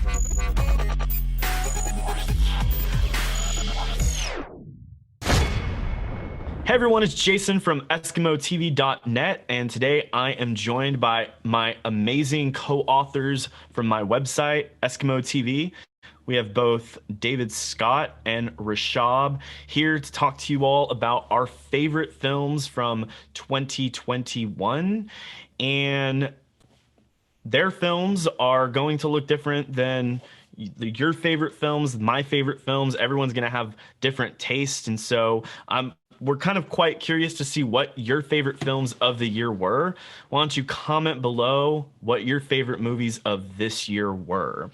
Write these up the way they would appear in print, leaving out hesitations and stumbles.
Hey everyone, it's Jason from EskimoTV.net, and today I am joined by my amazing co-authors from my website, Eskimo TV. We have both David Scott and Rishabh here to talk to you all about our favorite films from 2021. And their films are going to look different than your favorite films, my favorite films. Everyone's going to have different tastes. And so we're kind of quite curious to see what your favorite films of the year were. Why don't you comment below what your favorite movies of this year were?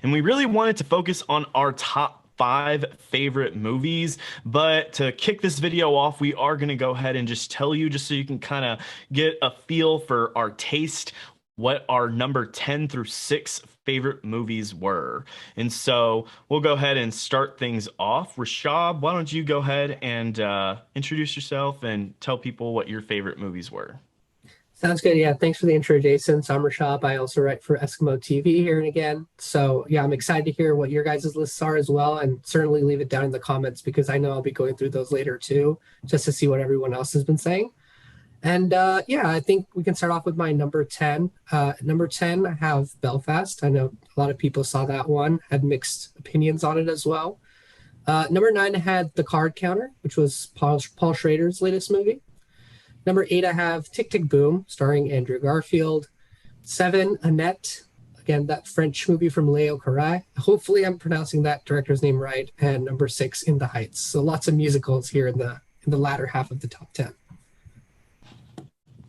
And we really wanted to focus on our top 5 favorite movies, but to kick this video off, we are going to go ahead and just tell you, just so you can kind of get a feel for our taste, what our number 10 through 6 favorite movies were. And so we'll go ahead and start things off. Rishabh, why don't you go ahead and introduce yourself and tell people what your favorite movies were? Sounds good. Yeah, thanks for the intro, Jason. So I'm Rishabh. I also write for Eskimo TV here and again. So yeah, I'm excited to hear what your guys' lists are as well, and certainly leave it down in the comments because I know I'll be going through those later too, just to see what everyone else has been saying. And yeah, I think we can start off with my number 10. Number 10, I have Belfast. I know a lot of people saw that one, had mixed opinions on it as well. Number 9, I had The Card Counter, which was Paul Schrader's latest movie. Number 8, I have Tick, Tick, Boom, starring Andrew Garfield. 7, Annette, again, that French movie from Léo Carré. Hopefully I'm pronouncing that director's name right. And number 6, In the Heights. So lots of musicals here in the latter half of the top 10.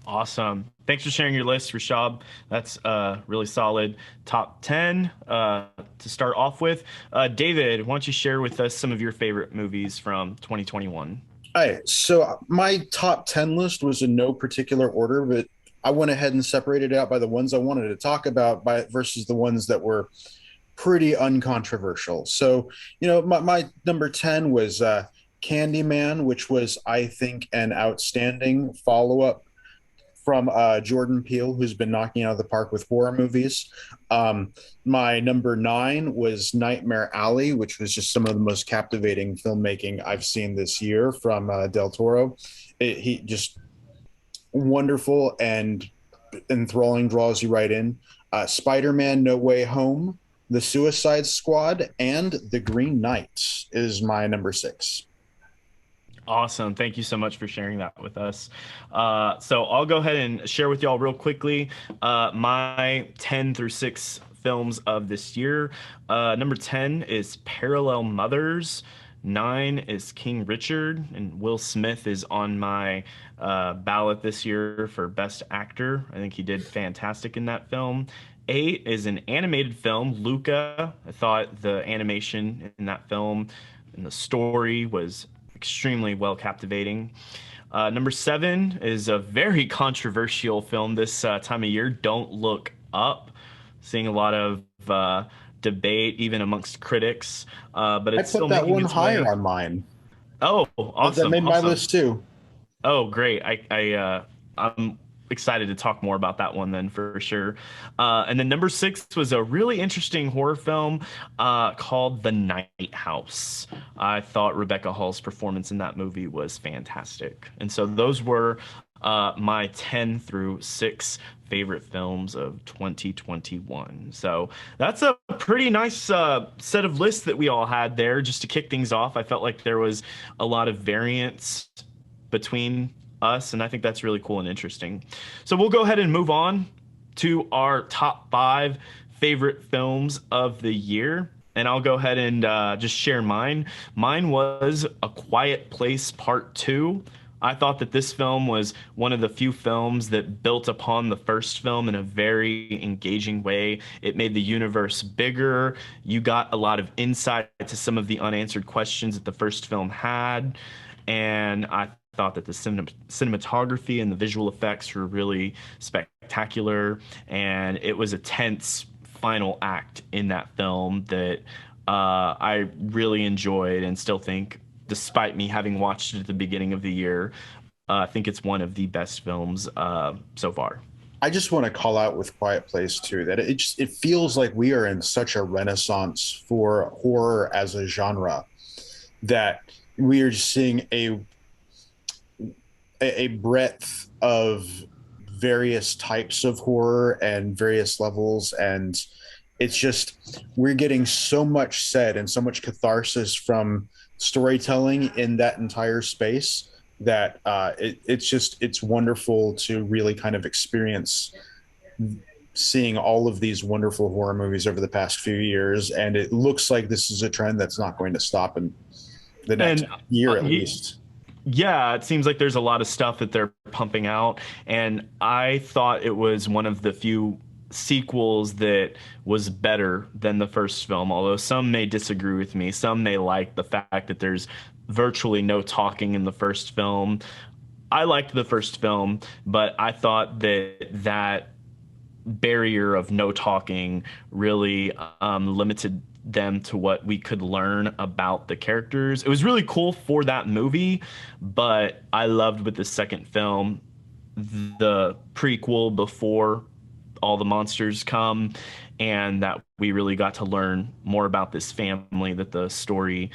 Awesome. Thanks for sharing your list, Rishabh. That's really solid top 10 to start off with. David, why don't you share with us some of your favorite movies from 2021? All right, so my top 10 list was in no particular order, but I went ahead and separated it out by the ones I wanted to talk about versus the ones that were pretty uncontroversial. So, my number 10 was Candyman, which was, I think, an outstanding follow-up from Jordan Peele, who's been knocking out of the park with horror movies. My number 9 was Nightmare Alley, which was just some of the most captivating filmmaking I've seen this year from Del Toro. He just wonderful and enthralling, draws you right in. Spider-Man No Way Home, The Suicide Squad, and The Green Knight is my number 6. Awesome. Thank you so much for sharing that with us. So I'll go ahead and share with y'all real quickly my 10 through 6 films of this year. Number 10 is Parallel Mothers. 9 is King Richard, and Will Smith is on my ballot this year for Best Actor. I think he did fantastic in that film. 8 is an animated film, Luca. I thought the animation in that film and the story was extremely well captivating. Number 7 is a very controversial film this time of year, Don't Look Up. Seeing a lot of debate even amongst critics, but it's still making its way. I put that one higher on mine. Oh, awesome. That made my list too. Oh, great. I'm excited to talk more about that one then for sure. And then number 6 was a really interesting horror film called The Night House. I thought Rebecca Hall's performance in that movie was fantastic. And so those were my 10 through 6 favorite films of 2021. So that's a pretty nice set of lists that we all had there. Just to kick things off, I felt like there was a lot of variance between us, and I think that's really cool and interesting. So we'll go ahead and move on to our top 5 favorite films of the year, and I'll go ahead and just share mine. Mine was A Quiet Place Part 2. I thought that this film was one of the few films that built upon the first film in a very engaging way. It made the universe bigger. You got a lot of insight to some of the unanswered questions that the first film had, and I thought that the cinematography and the visual effects were really spectacular, and it was a tense final act in that film that I really enjoyed and still think, despite me having watched it at the beginning of the year, I think it's one of the best films so far. I just want to call out with Quiet Place too that it feels like we are in such a renaissance for horror as a genre that we are just seeing a breadth of various types of horror and various levels, and it's just we're getting so much said and so much catharsis from storytelling in that entire space that it's wonderful to really kind of experience seeing all of these wonderful horror movies over the past few years, and it looks like this is a trend that's not going to stop in the next And year at least. yeah, it seems like there's a lot of stuff that they're pumping out, and I thought it was one of the few sequels that was better than the first film, although some may disagree with me. Some may like the fact that there's virtually no talking in the first film. I liked the first film, but I thought that barrier of no talking really limited them to what we could learn about the characters. It was really cool for that movie, but I loved with the second film, the prequel before all the monsters come, and that we really got to learn more about this family that the story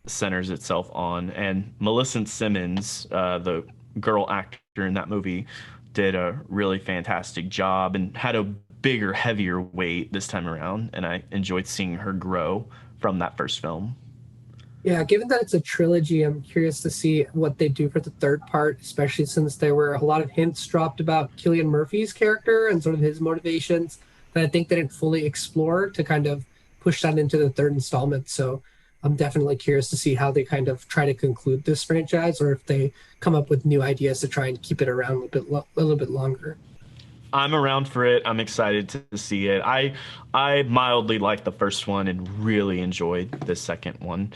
centers itself on. And Millicent Simmons, the girl actor in that movie, did a really fantastic job and had a bigger, heavier weight this time around. And I enjoyed seeing her grow from that first film. Yeah, given that it's a trilogy, I'm curious to see what they do for the third part, especially since there were a lot of hints dropped about Cillian Murphy's character and sort of his motivations that I think they didn't fully explore to kind of push that into the third installment. So I'm definitely curious to see how they kind of try to conclude this franchise, or if they come up with new ideas to try and keep it around a little bit longer. I'm around for it. I'm excited to see it. I mildly liked the first one and really enjoyed the second one.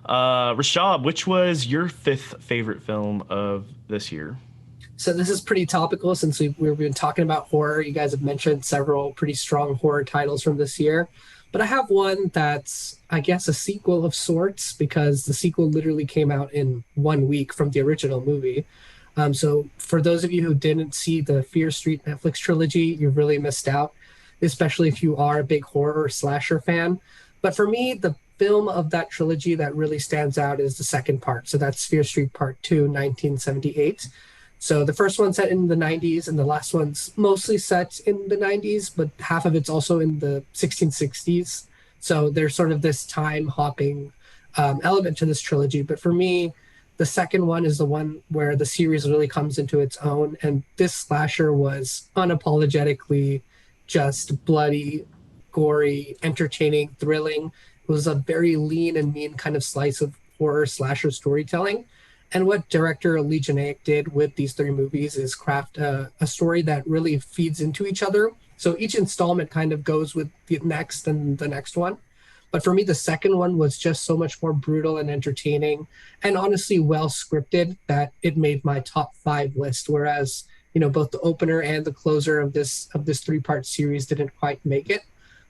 Rashab, which was your fifth favorite film of this year? So this is pretty topical since we've been talking about horror. You guys have mentioned several pretty strong horror titles from this year. But I have one that's, I guess, a sequel of sorts because the sequel literally came out in 1 week from the original movie. So for those of you who didn't see the Fear Street Netflix trilogy, you've really missed out, especially if you are a big horror slasher fan. But for me, the film of that trilogy that really stands out is the second part. So that's Fear Street Part 2, 1978. So the first one's set in the 90s, and the last one's mostly set in the 90s, but half of it's also in the 1660s. So there's sort of this time hopping element to this trilogy. But for me, the second one is the one where the series really comes into its own. And this slasher was unapologetically just bloody, gory, entertaining, thrilling. It was a very lean and mean kind of slice of horror slasher storytelling. And what director Lee Janaik did with these three movies is craft a story that really feeds into each other. So each installment kind of goes with the next and the next one. But for me, the second one was just so much more brutal and entertaining, and honestly well scripted that it made my top five list. Whereas, both the opener and the closer of this three-part series didn't quite make it.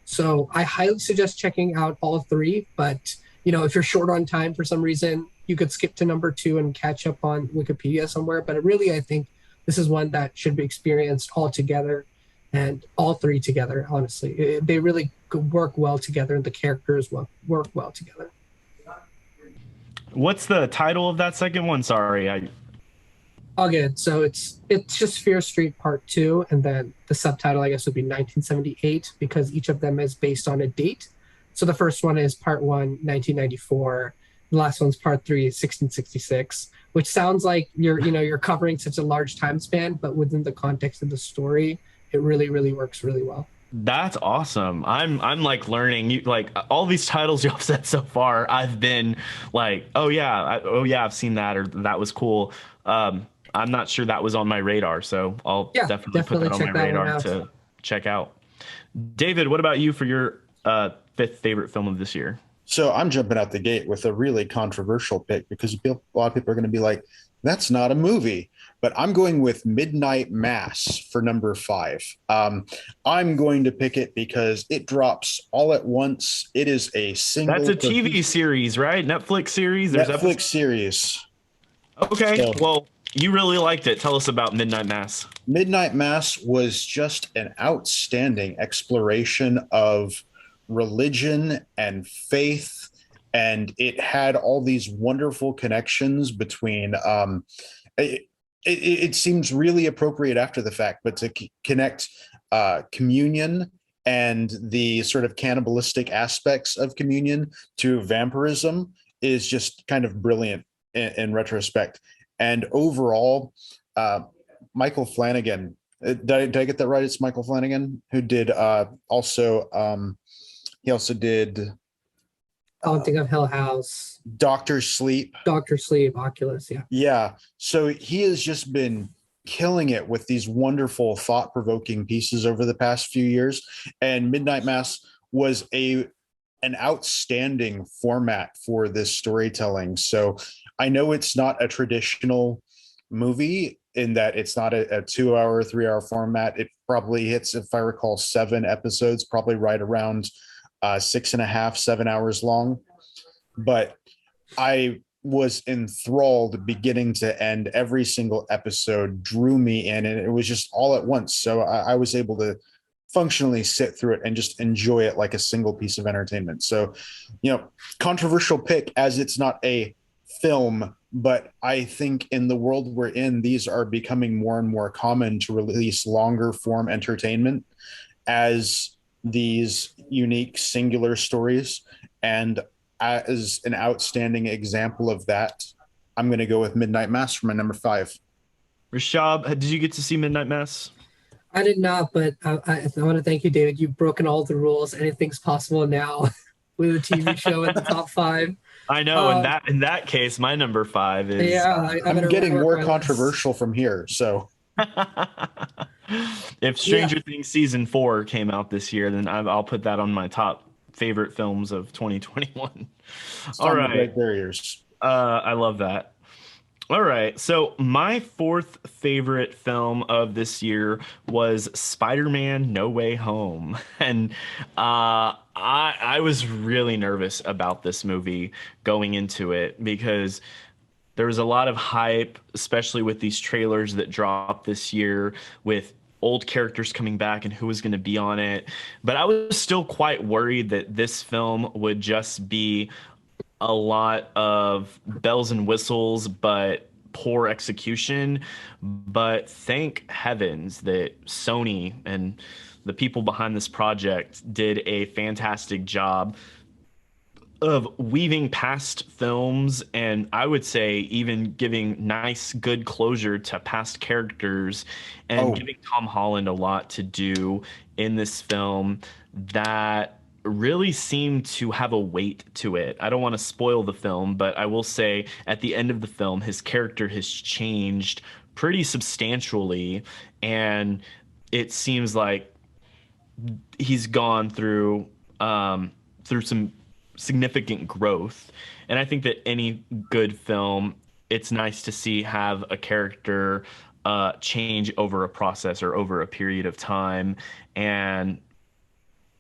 So I highly suggest checking out all three. But if you're short on time for some reason, you could skip to number two and catch up on Wikipedia somewhere. But really, I think this is one that should be experienced all together, and all three together. Honestly, they really work well together, and the characters work well together. What's the title of that second one? Sorry, All good. So it's just Fear Street Part 2, and then the subtitle, I guess, would be 1978 because each of them is based on a date. So the first one is Part 1, 1994. The last one's Part 3, 1666, which sounds like you're covering such a large time span, but within the context of the story, it really, really works really well. That's awesome. I'm like learning like all these titles y'all said so far. I've been like, oh yeah, I've seen that, or that was cool. I'm not sure that was on my radar, so I'll definitely put that on my radar to check out. David, what about you for your fifth favorite film of this year? So I'm jumping out the gate with a really controversial pick because a lot of people are going to be like, that's not a movie. But I'm going with Midnight Mass for number 5. I'm going to pick it because it drops all at once. It is a single. That's a TV series, right? Netflix series. Netflix series. Okay. So, well, You really liked it. Tell us about Midnight Mass. Midnight Mass was just an outstanding exploration of religion and faith, and it had all these wonderful connections between. It, it seems really appropriate after the fact, but to connect communion and the sort of cannibalistic aspects of communion to vampirism is just kind of brilliant in retrospect. And overall, uh, Michael Flanagan. Did I get that right? It's Michael Flanagan who did also. He also did Haunting of Hill House, Doctor Sleep. Doctor Sleep, Oculus. Yeah. Yeah. So he has just been killing it with these wonderful, thought-provoking pieces over the past few years. And Midnight Mass was an outstanding format for this storytelling. So I know it's not a traditional movie in that it's not a 2 hour, 3 hour format. It probably hits, if I recall, 7 episodes, probably right around 6.5, 7 hours long. But I was enthralled beginning to end. Every single episode drew me in, and it was just all at once. So I was able to functionally sit through it and just enjoy it like a single piece of entertainment. So, controversial pick as it's not a film, but I think in the world we're in, these are becoming more and more common to release longer form entertainment as these unique singular stories. And as an outstanding example of that, I'm going to go with Midnight Mass for my number 5. Rishabh, did you get to see Midnight Mass? I did not, but I want to thank you, David. You've broken all the rules. Anything's possible now with a TV show in the top 5. I know. In that case, my number 5 is. Yeah, I'm getting more controversial from here. So, if Stranger Things season 4 came out this year, then I'll put that on my top favorite films of 2021. All right, barriers. I love that. All right, so my 4th favorite film of this year was Spider-Man: No Way Home, and I was really nervous about this movie going into it because there was a lot of hype, especially with these trailers that dropped this year with old characters coming back and who was going to be on it. But I was still quite worried that this film would just be a lot of bells and whistles, but poor execution. But thank heavens that Sony and the people behind this project did a fantastic job of weaving past films, and I would say even giving nice, good closure to past characters, and giving Tom Holland a lot to do in this film that really seemed to have a weight to it. I don't want to spoil the film, but I will say at the end of the film, his character has changed pretty substantially, and it seems like he's gone through some significant growth. And I think that any good film, it's nice to see have a character change over a process or over a period of time. And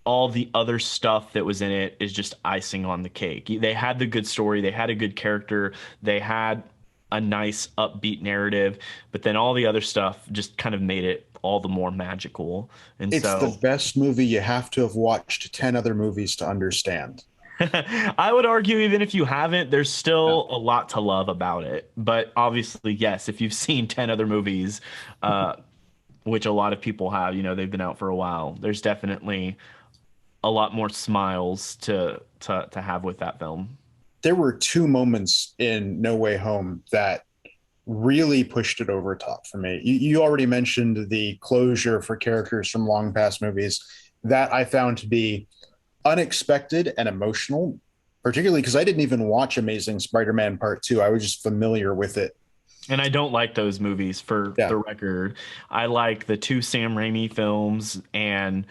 all the other stuff that was in it is just icing on the cake. They had the good story, they had a good character, they had a nice upbeat narrative, but then all the other stuff just kind of made it all the more magical. And it's so the best movie you have to have watched 10 other movies to understand. I would argue, even if you haven't, there's still a lot to love about it. But obviously, yes, if you've seen 10 other movies, which a lot of people have, they've been out for a while, there's definitely a lot more smiles to have with that film. There were 2 moments in No Way Home that really pushed it over top for me. You already mentioned the closure for characters from long past movies. That I found to be unexpected and emotional, particularly because I didn't even watch Amazing Spider-Man Part 2. I was just familiar with it. And I don't like those movies, for the record. I like the 2 Sam Raimi films and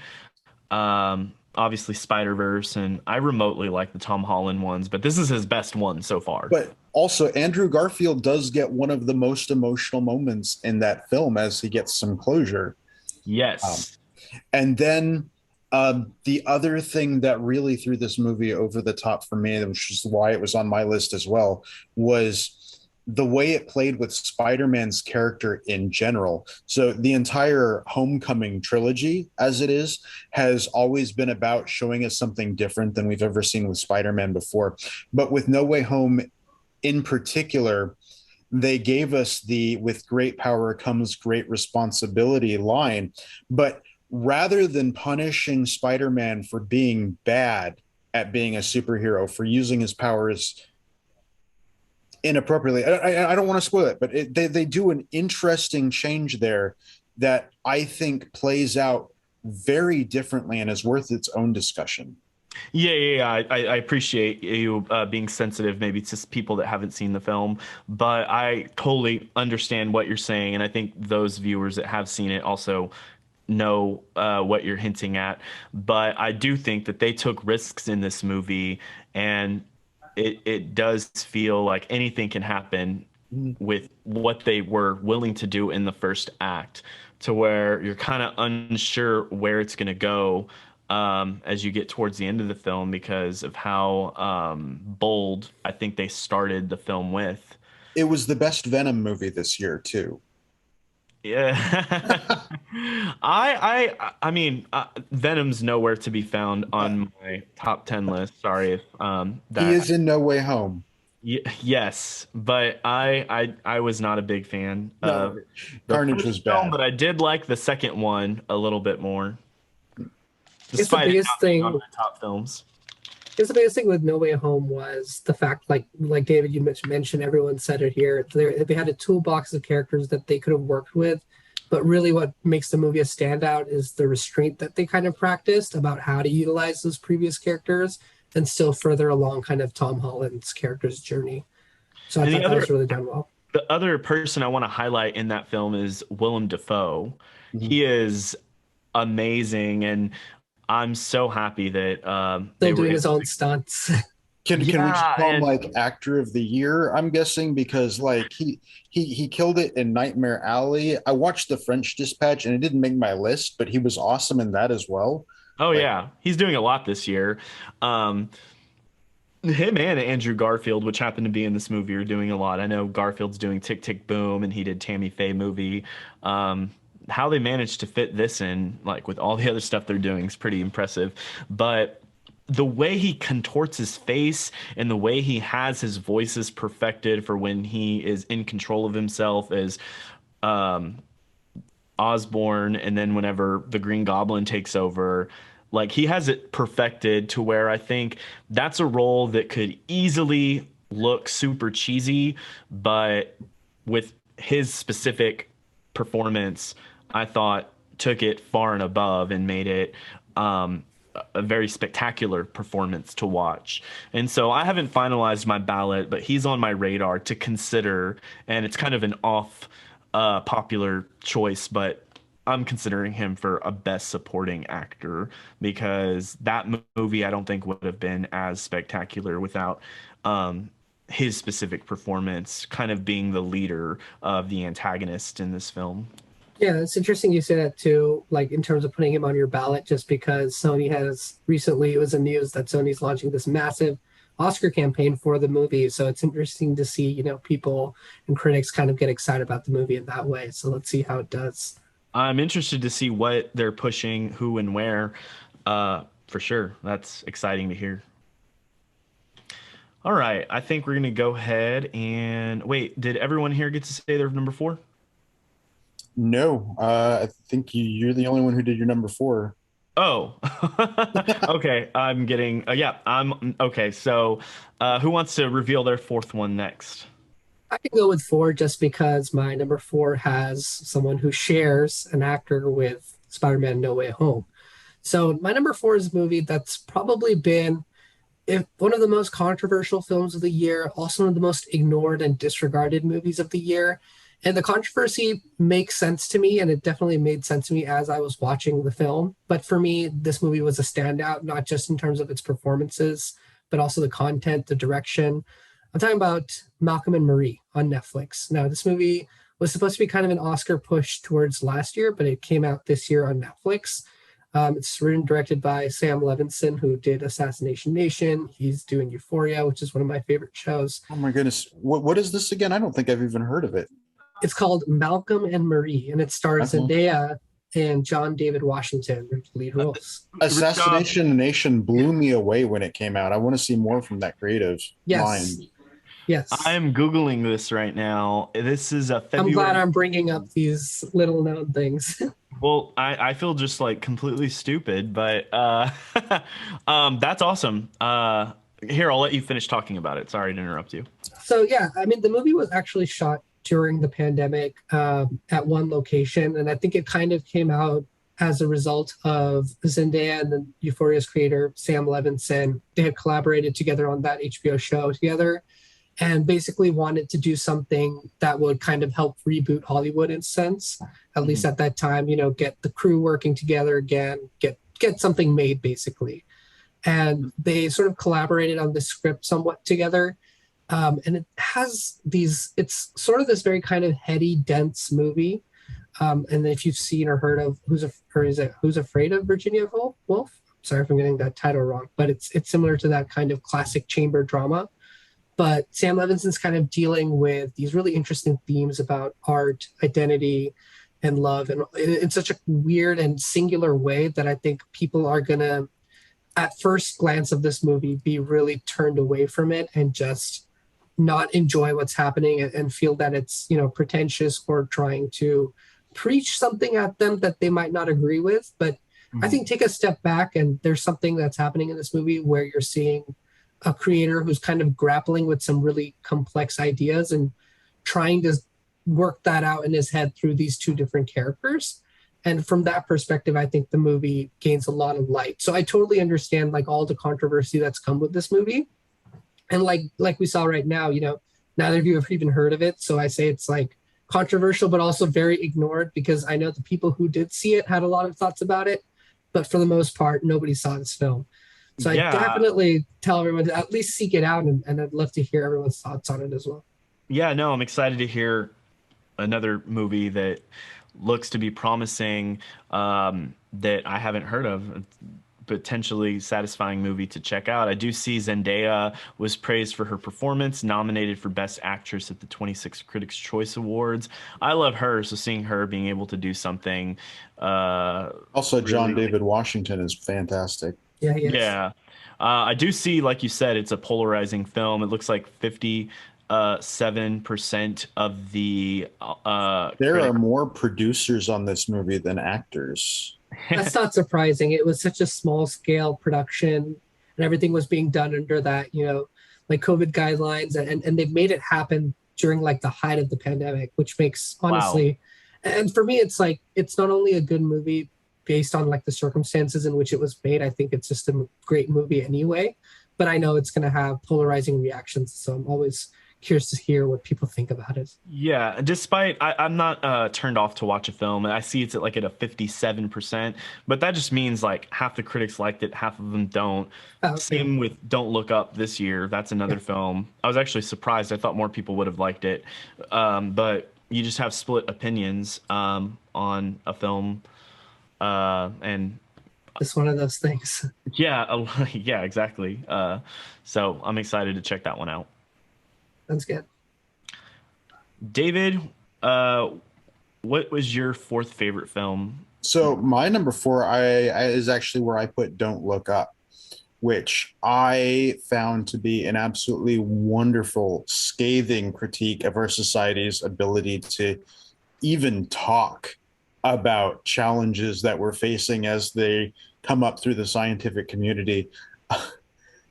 obviously Spider-Verse, and I remotely like the Tom Holland ones, but this is his best one so far. But also, Andrew Garfield does get one of the most emotional moments in that film as he gets some closure. Yes. And then the other thing that really threw this movie over the top for me, which is why it was on my list as well, was the way it played with Spider-Man's character in general. So the entire Homecoming trilogy, as it is, has always been about showing us something different than we've ever seen with Spider-Man before. But with No Way Home in particular, they gave us the "with great power comes great responsibility" line. But rather than punishing Spider-Man for being bad at being a superhero, for using his powers inappropriately. I don't want to spoil it, but they do an interesting change there that I think plays out very differently and is worth its own discussion. Yeah. I appreciate you being sensitive, maybe to people that haven't seen the film, but I totally understand what you're saying, and I think those viewers that have seen it also know what you're hinting at. But I do think that they took risks in this movie, and it does feel like anything can happen with what they were willing to do in the first act, to where you're kind of unsure where it's going to go as you get towards the end of the film because of how bold I think they started the film with. It was the best Venom movie this year too. Yeah. I mean, Venom's nowhere to be found on my top 10 list. Sorry if He that is in No Way Home. yes, but I was not a big fan of No, the Carnage first was film, bad. but I did like the second one a little bit more, I guess the despite it biggest not being on thing my top films. Because the biggest thing with No Way Home was the fact, like David, you mentioned, everyone said it here. They had a toolbox of characters that they could have worked with, but really, what makes the movie a standout is the restraint that they kind of practiced about how to utilize those previous characters and still further along kind of Tom Holland's character's journey. So I And thought that was really done well. the other person I want to highlight in that film is Willem Dafoe. Mhm. He is amazing, and I'm so happy that Still they were doing able his own to. stunts. Can we just Yeah, call him and like actor of the year? I'm guessing because like he killed it in Nightmare Alley. I watched The French Dispatch and it didn't make my list, but he was awesome in that as well. oh Like yeah, he's doing a lot this year. Um, him and Andrew Garfield, which happened to be in this movie, are doing a lot. I know Garfield's doing Tick Tick Boom, and he did Tammy Faye movie. Um, how they managed to fit this in, like with all the other stuff they're doing, is pretty impressive. But the way he contorts his face and the way he has his voices perfected for when he is in control of himself as um, Osborn, and then whenever the Green Goblin takes over, like he has it perfected to where I think that's a role that could easily look super cheesy, but with his specific performance, I thought took it far and above and made it a very spectacular performance to watch. And so I haven't finalized my ballot, but he's on my radar to consider, and it's kind of an off popular choice, but I'm considering him for a best supporting actor because that movie I don't think would have been as spectacular without his specific performance kind of being the leader of the antagonist in this film. Yeah, it's interesting you say that too, like in terms of putting him on your ballot, just because Sony has recently, it was in news that Sony's launching this massive Oscar campaign for the movie. So it's interesting to see, people and critics kind of get excited about the movie in that way. So let's see how it does. I'm interested to see what they're pushing, who and where, for sure. That's exciting to hear. All right, I think we're gonna go ahead and wait. Did everyone here get to say their number four? no, I think you're the only one who did your number four. Oh, okay. I'm getting. Yeah, I'm okay. So, who wants to reveal their fourth one next? I can go with four just because my number four has someone who shares an actor with Spider-Man No Way Home. So my number four is a movie that's probably been if one of the most controversial films of the year, also one of the most ignored and disregarded movies of the year. And the controversy makes sense to me, and it definitely made sense to me as I was watching the film. But for me, this movie was a standout, not just in terms of its performances, but also the content, the direction. I'm talking about Malcolm and Marie on Netflix. Now, this movie was supposed to be kind of an Oscar push towards last year, but it came out this year on Netflix. It's written and directed by Sam Levinson, who did Assassination Nation. He's doing Euphoria, which is one of my favorite shows. Oh my goodness. What is this again? I don't think I've even heard of it. It's called Malcolm and Marie, and it stars Uh-huh. Zendaya and John David Washington, lead roles. Rishabh, Assassination Nation blew me away when it came out. I want to see more from that creative Yes, mind. yes. I'm Googling this right now. This is a I'm glad February. I'm bringing up these little known things. Well, I feel just like completely stupid, but that's awesome. Here, I'll let you finish talking about it. Sorry to interrupt you. So yeah, I mean, the movie was actually shot during the pandemic at one location, and I think it kind of came out as a result of Zendaya and the Euphoria's creator Sam Levinson. They had collaborated together on that HBO show together, and basically wanted to do something that would kind of help reboot Hollywood in a sense, at least at that time. You know, get the crew working together again, get something made basically. And they sort of collaborated on the script somewhat together, and it has these, it's sort of this very kind of heady, dense movie. And if you've seen or heard of Who's Afraid of Virginia Woolf? Sorry if I'm getting that title wrong, but it's similar to that kind of classic chamber drama. But Sam Levinson's kind of dealing with these really interesting themes about art, identity, and love, and in such a weird and singular way that I think people are gonna, at first glance of this movie, be really turned away from it and just not enjoy what's happening, and feel that it's, you know, pretentious or trying to preach something at them that they might not agree with. But I think take a step back, and there's something that's happening in this movie where you're seeing a creator who's kind of grappling with some really complex ideas and trying to work that out in his head through these two different characters. And from that perspective, I think the movie gains a lot of light. So I totally understand like all the controversy that's come with this movie. And like we saw right now, you know, neither of you have even heard of it. So I say it's like controversial, but also very ignored, because I know the people who did see it had a lot of thoughts about it. But for the most part, nobody saw this film. So I Yeah, definitely tell everyone to at least seek it out, and I'd love to hear everyone's thoughts on it as well. yeah, no, I'm excited to hear another movie that looks to be promising, that I haven't heard of. Potentially satisfying movie to check out. I do see Zendaya was praised for her performance, nominated for Best Actress at the 26 Critics' Choice Awards. I love her, so seeing her being able to do something, Also, John really, David Washington is fantastic. Yeah, yes. yeah. I do see, like you said, it's a polarizing film. It looks like 57% of the There are critics. more producers on this movie than actors. That's not surprising. It was such a small scale production, and everything was being done under that, you know, like COVID guidelines, and they've made it happen during like the height of the pandemic, which makes Wow. honestly, and for me, it's like it's not only a good movie based on like the circumstances in which it was made. I think it's just a great movie anyway, but I know it's going to have polarizing reactions, so I'm always curious to hear what people think about it. Yeah, despite I'm not turned off to watch a film, and I see it's at a 57%, but that just means like half the critics liked it, half of them don't. Yeah, Same with Don't Look Up this year. That's yeah. another film. I was actually surprised. I thought more people would have liked it, but you just have split opinions on a film, and It's one of those things. yeah, yeah, exactly. So I'm excited to check that one out. That's good. David, uh, what was your fourth favorite film? So my number four I is actually where I put Don't Look Up, which I found to be an absolutely wonderful, scathing critique of our society's ability to even talk about challenges that we're facing as they come up through the scientific community.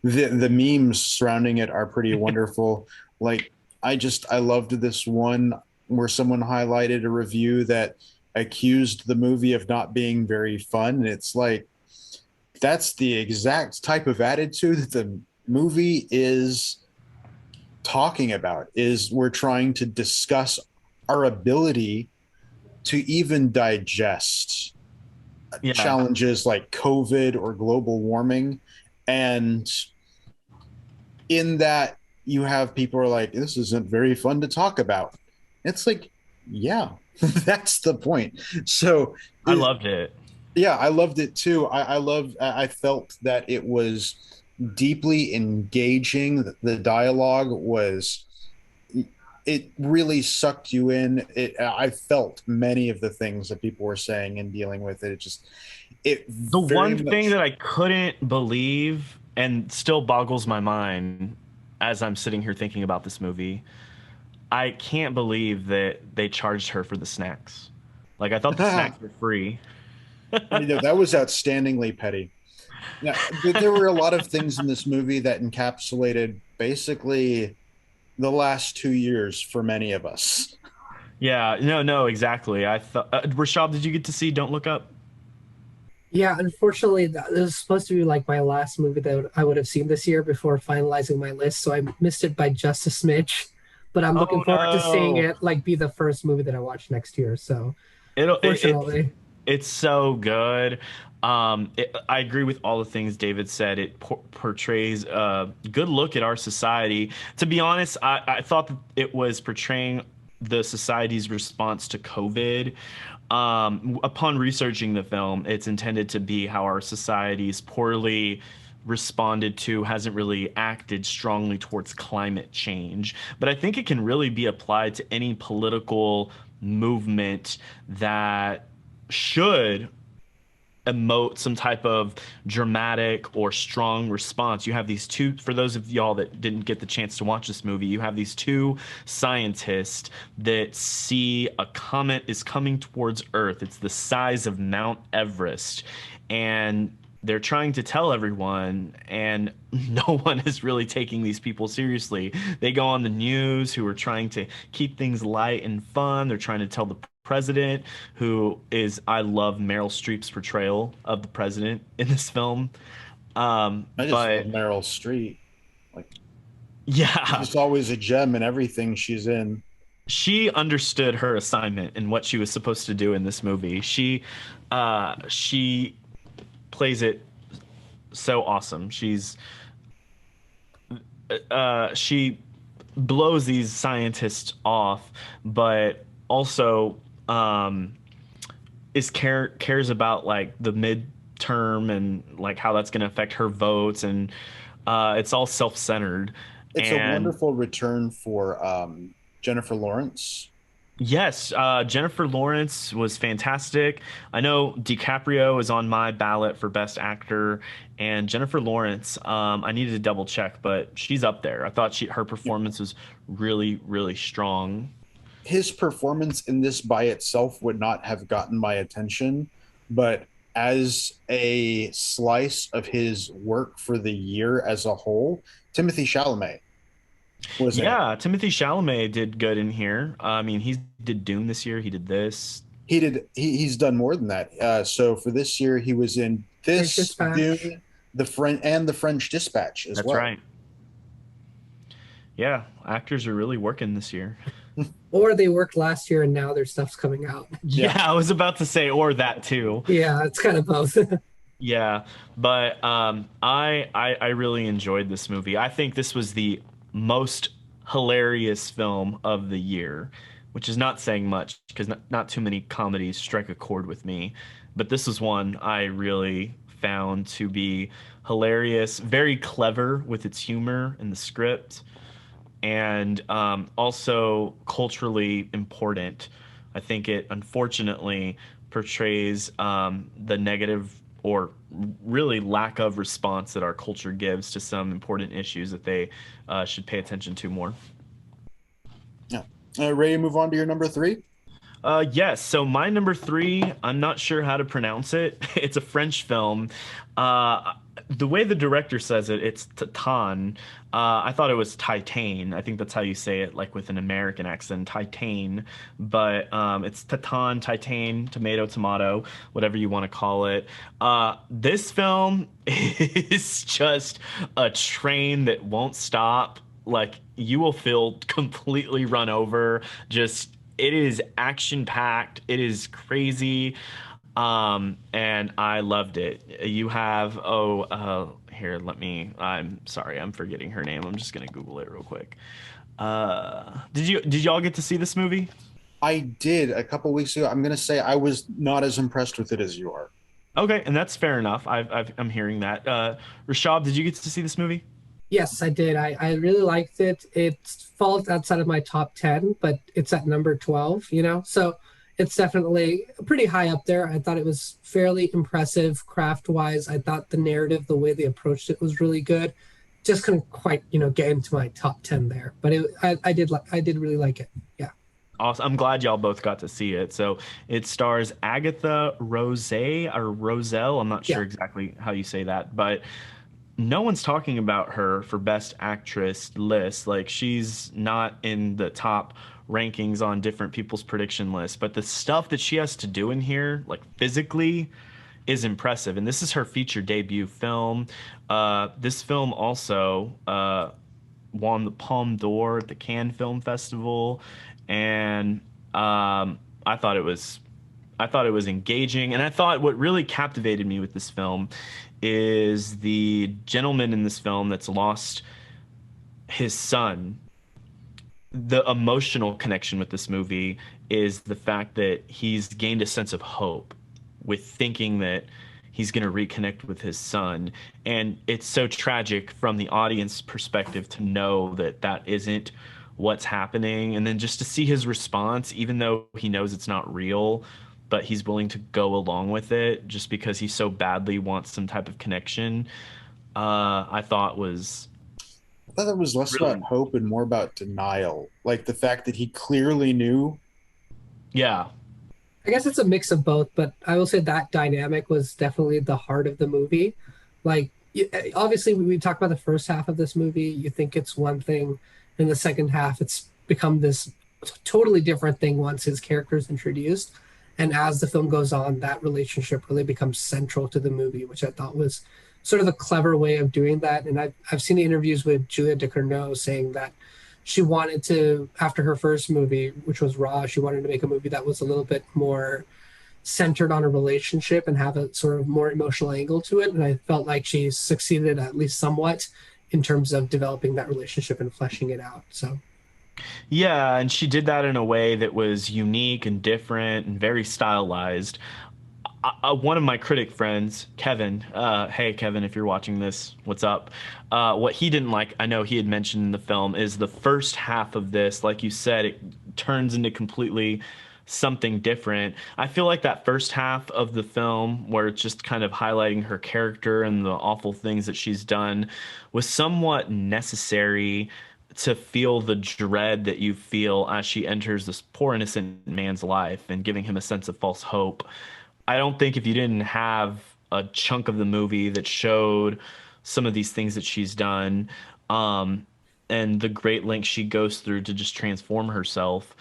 The memes surrounding it are pretty wonderful. Like I loved this one where someone highlighted a review that accused the movie of not being very fun. And it's like that's the exact type of attitude that the movie is talking about. Is we're trying to discuss our ability to even digest Yeah, challenges like COVID or global warming. And in that, you have people are like, this isn't very fun to talk about. It's like, yeah, that's the point. So I loved it. Yeah, I loved it too. I felt that it was deeply engaging. The dialogue was, it really sucked you in. I felt many of the things that people were saying and dealing with it. It just, it The very one thing much. that I couldn't believe and still boggles my mind as I'm sitting here thinking about this movie, I can't believe that they charged her for the snacks. Like I thought the snacks were free. That was outstandingly petty. Yeah, there were a lot of things in this movie that encapsulated basically the last 2 years for many of us. Yeah, no, no, exactly. I thought Rashab, did you get to see Don't Look Up? Yeah, unfortunately, this was supposed to be like my last movie that I would have seen this year before finalizing my list, so I missed it by just a smidge. But I'm looking Oh forward to seeing no. it like be the first movie that I watch next year. So, It'll unfortunately, it's so good. I agree with all the things David said. It portrays a good look at our society. To be honest, I thought that it was portraying the society's response to COVID. Upon researching the film, it's intended to be how our society's poorly responded to, hasn't really acted strongly towards climate change. But I think it can really be applied to any political movement that should emote some type of dramatic or strong response. You have these two, for those of y'all that didn't get the chance to watch this movie, you have these two scientists that see a comet is coming towards Earth. It's the size of Mount Everest. And they're trying to tell everyone, and no one is really taking these people seriously. They go on the news who are trying to keep things light and fun. They're trying to tell the president, who is, I love Meryl Streep's portrayal of the president in this film. I just love But Meryl Streep. Like, she's yeah, just always a gem in everything she's in. she understood her assignment and what she was supposed to do in this movie. She plays it so awesome. She blows these scientists off, but also um, cares about like the midterm and like how that's going to affect her votes, and it's all self-centered. It's a And wonderful return for Jennifer Lawrence. yes, Jennifer Lawrence was fantastic. I know DiCaprio is on my ballot for Best Actor, and Jennifer Lawrence, I needed to double check, but she's up there. I thought her performance was really, really strong. His performance in this by itself would not have gotten my attention, but as a slice of his work for the year as a whole, Timothy Chalamet was in it. Yeah, Timothy Chalamet did good in here. I mean, he did Dune this year. He did this. He's done more than that. So for this year, he was in French this, Dispatch. Dune, the French Dispatch as That's well. right. Yeah, actors are really working this year. Or they worked last year and now their stuff's coming out. Yeah, Yeah. I was about to say, or that too. Yeah, it's kind of both. Yeah, but I really enjoyed this movie. I think this was the most hilarious film of the year, which is not saying much because not too many comedies strike a chord with me. But this is one I really found to be hilarious, very clever with its humor in the script, and also culturally important. I think it unfortunately portrays the negative or really lack of response that our culture gives to some important issues that they should pay attention to more. Yeah. Ready to move on to your number three? Yes. So my number three, I'm not sure how to pronounce it. It's a French film. Uh, the way the director says it, it's Titan. I thought it was Titan. I think that's how you say it, like with an American accent, Titan. But it's Titan, Titan, tomato, tomato, whatever you want to call it. This film is just a train that won't stop. Like you will feel completely run over. Just it is action packed. It is crazy. And I loved it. You have here, I'm sorry, I'm forgetting her name. I'm just gonna Google it real quick. Did y'all get to see this movie? I did a couple weeks ago. I'm going to say I was not as impressed with it as you are. Okay, and that's fair enough. I'm hearing that. Rashab, did you get to see this movie? Yes, I did. I really liked it. It falls outside of my top 10, but it's at number 12, you know? So it's definitely pretty high up there. I thought it was fairly impressive craft wise. I thought the narrative, the way they approached it was really good. Just couldn't quite, get into my top 10 there, but I did really like it. Yeah. Awesome. I'm glad y'all both got to see it. So it stars Agatha Rose or Roselle. I'm not Yeah. sure exactly how you say that, but no one's talking about her for Best Actress list. Like she's not in the top rankings on different people's prediction lists, but the stuff that she has to do in here, like physically, is impressive. And this is her feature debut film. This film also won the Palme d'Or at the Cannes Film Festival, and I thought it was engaging, and I thought what really captivated me with this film is the gentleman in this film that's lost his son. The emotional connection with this movie is the fact that he's gained a sense of hope with thinking that he's going to reconnect with his son. And it's so tragic from the audience perspective to know that that isn't what's happening. And then just to see his response, even though he knows it's not real, but he's willing to go along with it just because he so badly wants some type of connection, I thought was I thought it was less about really, hope and more about denial, like the fact that he clearly knew. yeah. I guess it's a mix of both, but I will say that dynamic was definitely the heart of the movie. Like, obviously, we talk about the first half of this movie, you think it's one thing. In the second half, it's become this totally different thing once his character is introduced. And as the film goes on, that relationship really becomes central to the movie, which I thought was sort of a clever way of doing that. And I've seen the interviews with Julia Ducournau saying that she wanted to, after her first movie, which was Raw, she wanted to make a movie that was a little bit more centered on a relationship and have a sort of more emotional angle to it. And I felt like she succeeded at least somewhat in terms of developing that relationship and fleshing it out. So Yeah, and she did that in a way that was unique and different and very stylized. One of my critic friends, Kevin, hey Kevin, if you're watching this, what's up? What he didn't like, I know he had mentioned in the film, is the first half of this. Like you said, it turns into completely something different. I feel like that first half of the film, where it's just kind of highlighting her character and the awful things that she's done, was somewhat necessary to feel the dread that you feel as she enters this poor innocent man's life and giving him a sense of false hope. I don't think if you didn't have a chunk of the movie that showed some of these things that she's done, um, and the great lengths she goes through to just transform herself,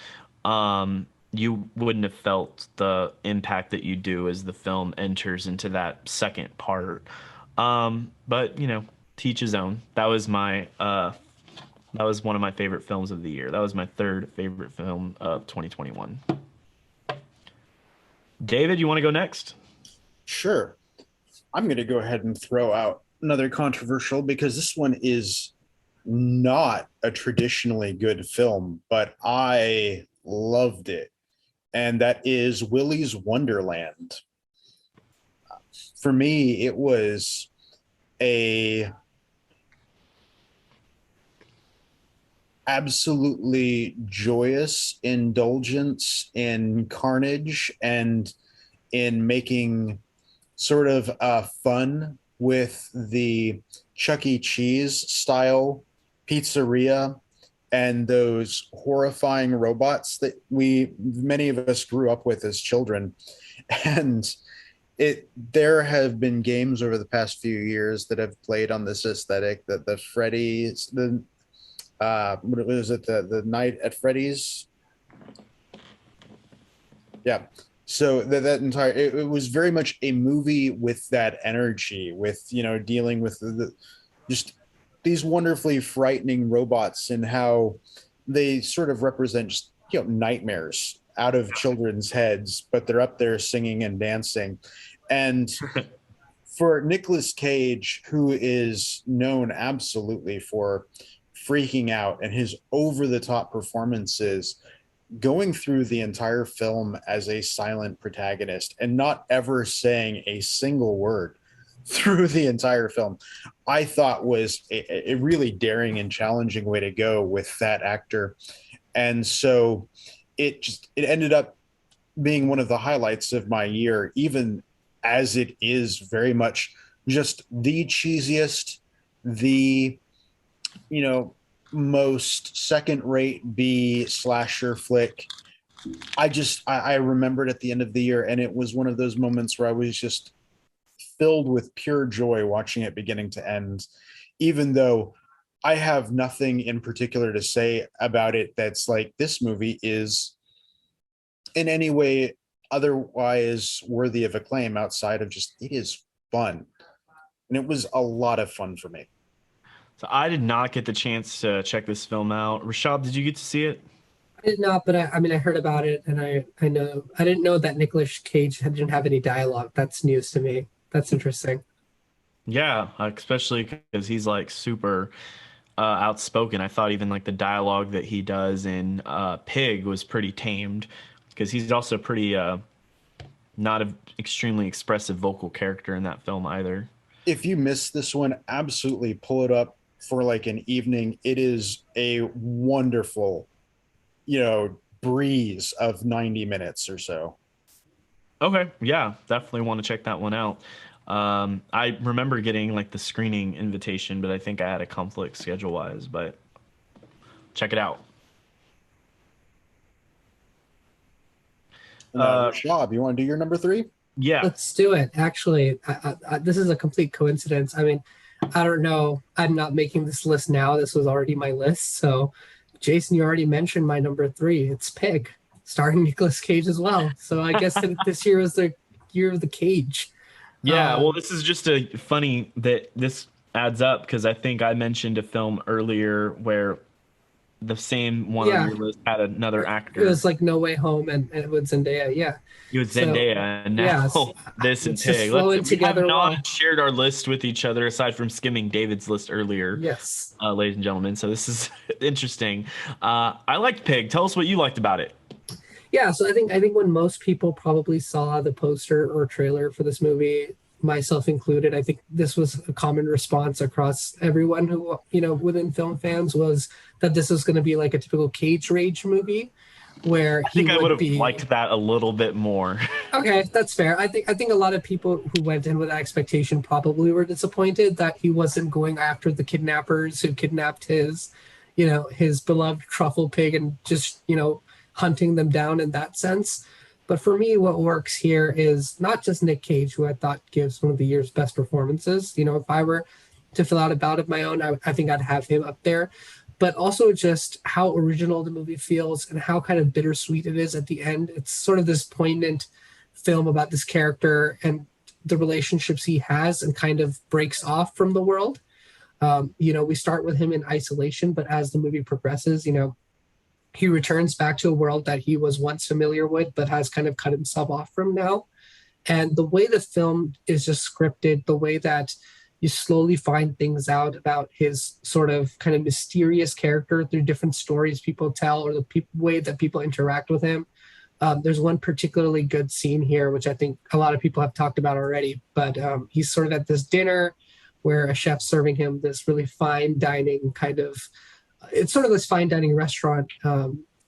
you wouldn't have felt the impact that you do as the film enters into that second part. But teach his own. That was one of my favorite films of the year. That was my third favorite film of 2021. David, you want to go next? Sure. I'm going to go ahead and throw out another controversial because this one is not a traditionally good film, but I loved it. And that is Willy's Wonderland. For me, it was a absolutely joyous indulgence in carnage and in making sort of fun with the Chuck E. Cheese style pizzeria and those horrifying robots that many of us grew up with as children. And there have been games over the past few years that have played on this aesthetic, that the Freddy's, what was it, the Night at Freddy's? Yeah. So that entire it was very much a movie with that energy, with dealing with just these wonderfully frightening robots and how they sort of represent just nightmares out of children's heads, but they're up there singing and dancing. And for Nicolas Cage, who is known absolutely for freaking out and his over the top performances, going through the entire film as a silent protagonist and not ever saying a single word through the entire film, I thought was a really daring and challenging way to go with that actor. And so it ended up being one of the highlights of my year, even as it is very much just the cheesiest, the, you know, most second rate B slasher flick. I remembered at the end of the year, and it was one of those moments where I was just filled with pure joy watching it beginning to end, even though I have nothing in particular to say about it that's like this movie is in any way otherwise worthy of acclaim outside of just it is fun. And it was a lot of fun for me. So I did not get the chance to check this film out. Rashab, did you get to see it? I did not, but I mean, I heard about it, and I know I didn't know that Nicolas Cage didn't have any dialogue. That's news to me. That's interesting. Yeah, especially because he's like super outspoken. I thought even like the dialogue that he does in Pig was pretty tamed because he's also pretty not an extremely expressive vocal character in that film either. If you missed this one, absolutely pull it up for like an evening. It is a wonderful, breeze of 90 minutes or so. Okay, yeah, definitely want to check that one out. I remember getting like the screening invitation, but I think I had a conflict schedule wise, but check it out. Rashab, you want to do your number three? Yeah. Let's do it. Actually, this is a complete coincidence. I mean, I don't know. I'm not making this list now. This was already my list. So, Jason, you already mentioned my number three. It's Pig, starring Nicolas Cage as well. So I guess this year was the year of the Cage. Yeah, well, this is just a funny that this adds up because I think I mentioned a film earlier where the same one on your list had another actor. It was like No Way Home and with Zendaya. Yeah. It was Zendaya, and now this and Pig. We have not shared our list with each other aside from skimming David's list earlier. Yes. Ladies and gentlemen. So this is interesting. I liked Pig. Tell us what you liked about it. Yeah, so I think when most people probably saw the poster or trailer for this movie, myself included, I think this was a common response across everyone who, within film fans, was that this was going to be like a typical Cage Rage movie where I would have liked that a little bit more. Okay, that's fair. I think a lot of people who went in with that expectation probably were disappointed that he wasn't going after the kidnappers who kidnapped his beloved truffle pig and just, hunting them down in that sense. But for me, what works here is not just Nick Cage, who I thought gives one of the year's best performances. If I were to fill out a bout of my own, I think I'd have him up there. But also just how original the movie feels and how kind of bittersweet it is at the end. It's sort of this poignant film about this character and the relationships he has and kind of breaks off from the world. We start with him in isolation, but as the movie progresses, he returns back to a world that he was once familiar with, but has kind of cut himself off from now. And the way the film is just scripted, the way that you slowly find things out about his sort of kind of mysterious character through different stories people tell or the way that people interact with him. There's one particularly good scene here, which I think a lot of people have talked about already, but he's sort of at this dinner where a chef's serving him this really fine dining it's sort of this fine dining restaurant.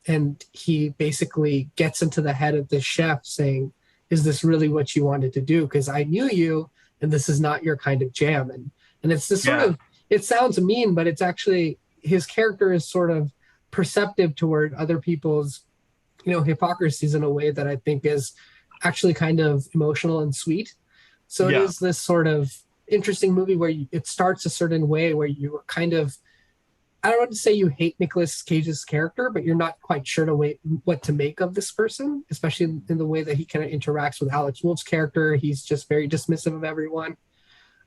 And he basically gets into the head of the chef saying, is this really what you wanted to do? Because I knew you and this is not your kind of jam. And it's this sort of, it sounds mean, but it's actually, his character is sort of perceptive toward other people's, hypocrisies in a way that I think is actually kind of emotional and sweet. So it is this sort of interesting movie where it starts a certain way where you are kind of, I don't want to say you hate Nicolas Cage's character, but you're not quite sure what to make of this person, especially in the way that he kind of interacts with Alex Wolff's character. He's just very dismissive of everyone.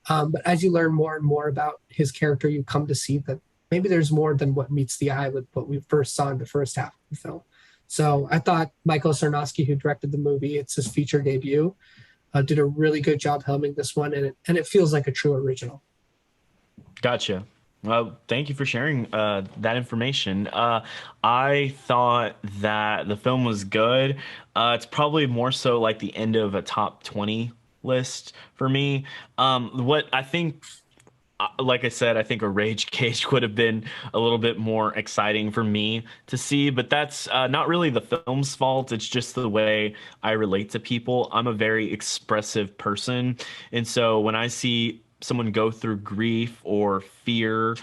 But as you learn more and more about his character, you come to see that maybe there's more than what meets the eye with what we first saw in the first half of the film. So I thought Michael Sarnowski, who directed the movie, it's his feature debut, did a really good job helming this one, and it feels like a true original. Gotcha. Thank you for sharing that information. I thought that the film was good. It's probably more so like the end of a top 20 list for me. What I think, like I said, I think a Rage Cage would have been a little bit more exciting for me to see, but that's not really the film's fault. It's just the way I relate to people. I'm a very expressive person. And so when I see someone go through grief or fear,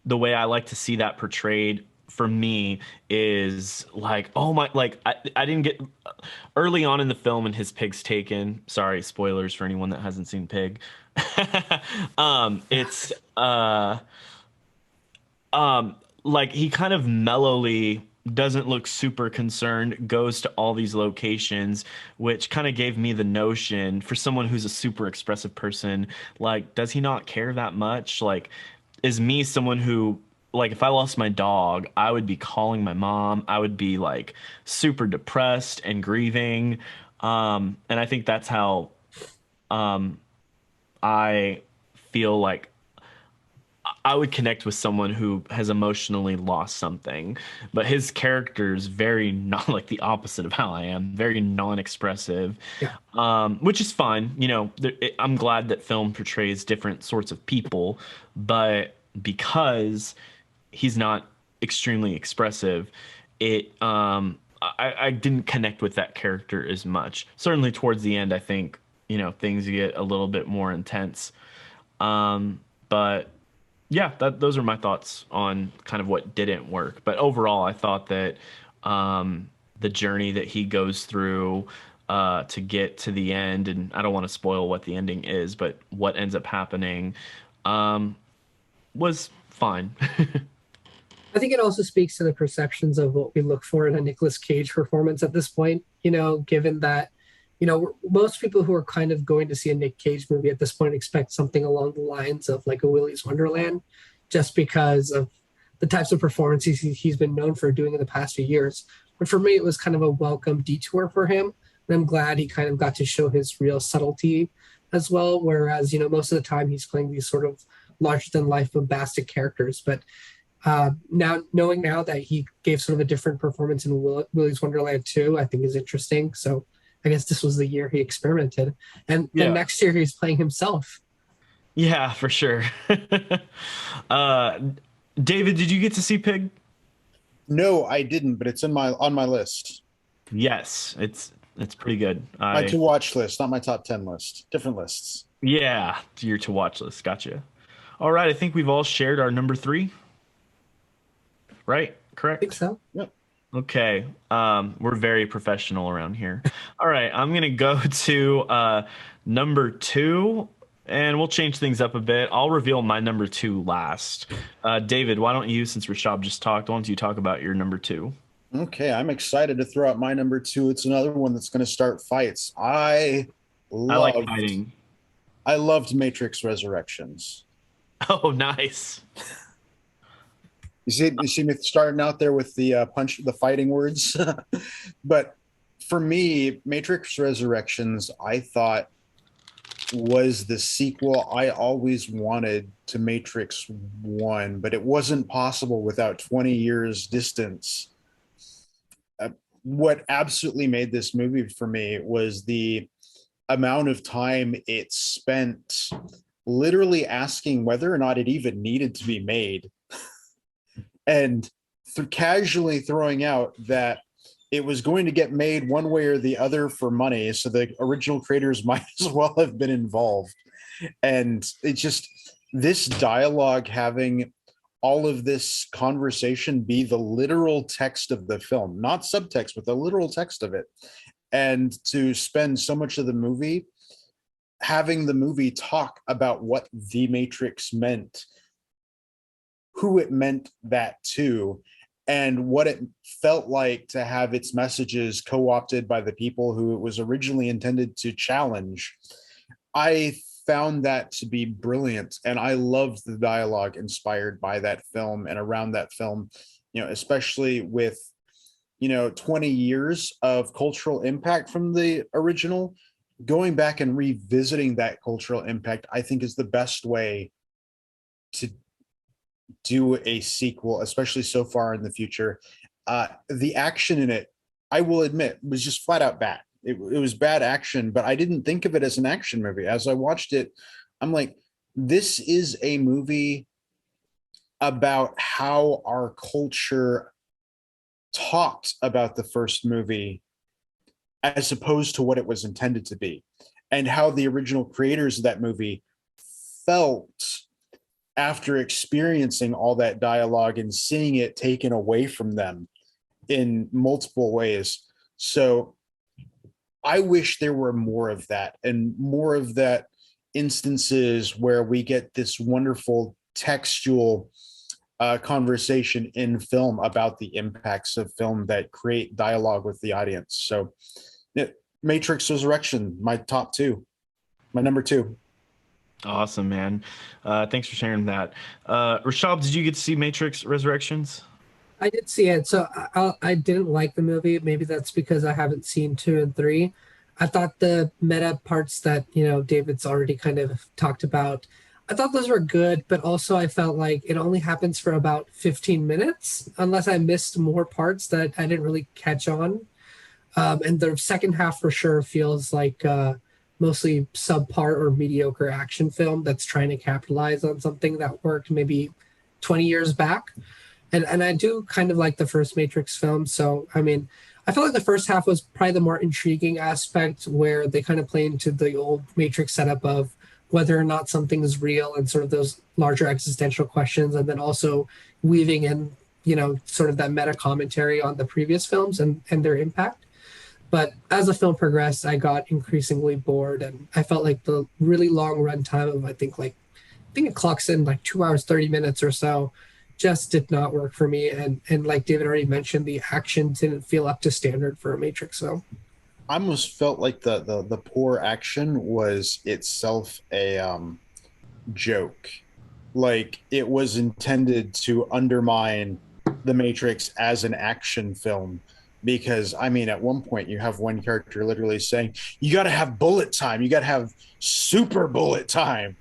the way I like to see that portrayed for me is like, oh my, like I didn't get early on in the film and his pig's taken. Sorry, spoilers for anyone that hasn't seen Pig. It's like he kind of mellowly doesn't look super concerned, goes to all these locations, which kind of gave me the notion for someone who's a super expressive person, like, does he not care that much? Like, is me someone who, like, if I lost my dog, I would be calling my mom, I would be like super depressed and grieving. And I think that's how um I feel like I would connect with someone who has emotionally lost something, but his character is very not like the opposite of how I am, very non-expressive, Yeah. which is fine. You know, I'm glad that film portrays different sorts of people, but because he's not extremely expressive, I didn't connect with that character as much. Certainly towards the end, I think, you know, things get a little bit more intense. But yeah, those are my thoughts on kind of what didn't work. But overall, I thought that the journey that he goes through to get to the end, and I don't want to spoil what the ending is, but what ends up happening um, was fine. I think it also speaks to the perceptions of what we look for in a Nicolas Cage performance at this point, given that, most people who are kind of going to see a Nick Cage movie at this point expect something along the lines of like a Willy's Wonderland, just because of the types of performances he's been known for doing in the past few years. But for me, it was kind of a welcome detour for him. And I'm glad he kind of got to show his real subtlety as well. Whereas, most of the time he's playing these sort of larger than life bombastic characters. But now knowing now that he gave sort of a different performance in Willy's Wonderland 2, I think is interesting. So I guess this was the year he experimented, and then Yeah. next year he's playing himself. Yeah, for sure. uh, David, did you get to see Pig? No, I didn't, but it's on my list. Yes, it's pretty good. My to watch list, not my top 10 list. Different lists. Yeah, your to watch list. Gotcha. All right, I think we've all shared our number three, right? I think Correct. so. Yep. Okay. We're very professional around here. All right, I'm gonna go to number two, and we'll change things up a bit. I'll reveal my number two last. David, why don't you, since Rishabh just talked, why don't you talk about your number two? Okay, I'm excited to throw out my number two. It's another one that's going to start fights. I I like loved fighting. I loved Matrix Resurrections. Oh, nice. You see me starting out there with the fighting words, but for me, Matrix Resurrections, I thought was the sequel I always wanted to Matrix One, but it wasn't possible without 20 years distance. What absolutely made this movie for me was the amount of time it spent literally asking whether or not it even needed to be made, and casually throwing out that it was going to get made one way or the other for money, so the original creators might as well have been involved. And it's just this dialogue having all of this conversation be the literal text of the film, not subtext, but the literal text of it. And to spend so much of the movie having the movie talk about what the Matrix meant, who it meant that to, and what it felt like to have its messages co-opted by the people who it was originally intended to challenge. I found that to be brilliant, and I loved the dialogue inspired by that film and around that film, especially with 20 years of cultural impact from the original. Going back and revisiting that cultural impact, I think, is the best way to do a sequel, especially so far in the future. The action in it, I will admit, was just flat out bad. It was bad action, but I didn't think of it as an action movie. As I watched it, I'm like, this is a movie about how our culture talked about the first movie as opposed to what it was intended to be, and how the original creators of that movie felt after experiencing all that dialogue and seeing it taken away from them in multiple ways. So I wish there were more of that, and more of that instances where we get this wonderful textual conversation in film about the impacts of film that create dialogue with the audience. So yeah, Matrix Resurrection, my top two, my number two. Awesome, man. Thanks for sharing that. Rashab, did you get to see Matrix Resurrections? I did see it. So I didn't like the movie. Maybe that's because I haven't seen two and three. I thought the meta parts that, David's already kind of talked about, I thought those were good, but also I felt like it only happens for about 15 minutes, unless I missed more parts that I didn't really catch on. And the second half for sure feels like mostly subpar or mediocre action film that's trying to capitalize on something that worked maybe 20 years back. And I do kind of like the first Matrix film. So, I mean, I felt like the first half was probably the more intriguing aspect, where they kind of play into the old Matrix setup of whether or not something is real and sort of those larger existential questions. And then also weaving in, sort of that meta commentary on the previous films and their impact. But as the film progressed, I got increasingly bored, and I felt like the really long runtime of, I think it clocks in like 2 hours, 30 minutes or so, just did not work for me. And like David already mentioned, the action didn't feel up to standard for a Matrix film. I almost felt like the poor action was itself a joke. Like it was intended to undermine the Matrix as an action film. Because I mean, at one point you have one character literally saying, "You got to have bullet time. You got to have super bullet time."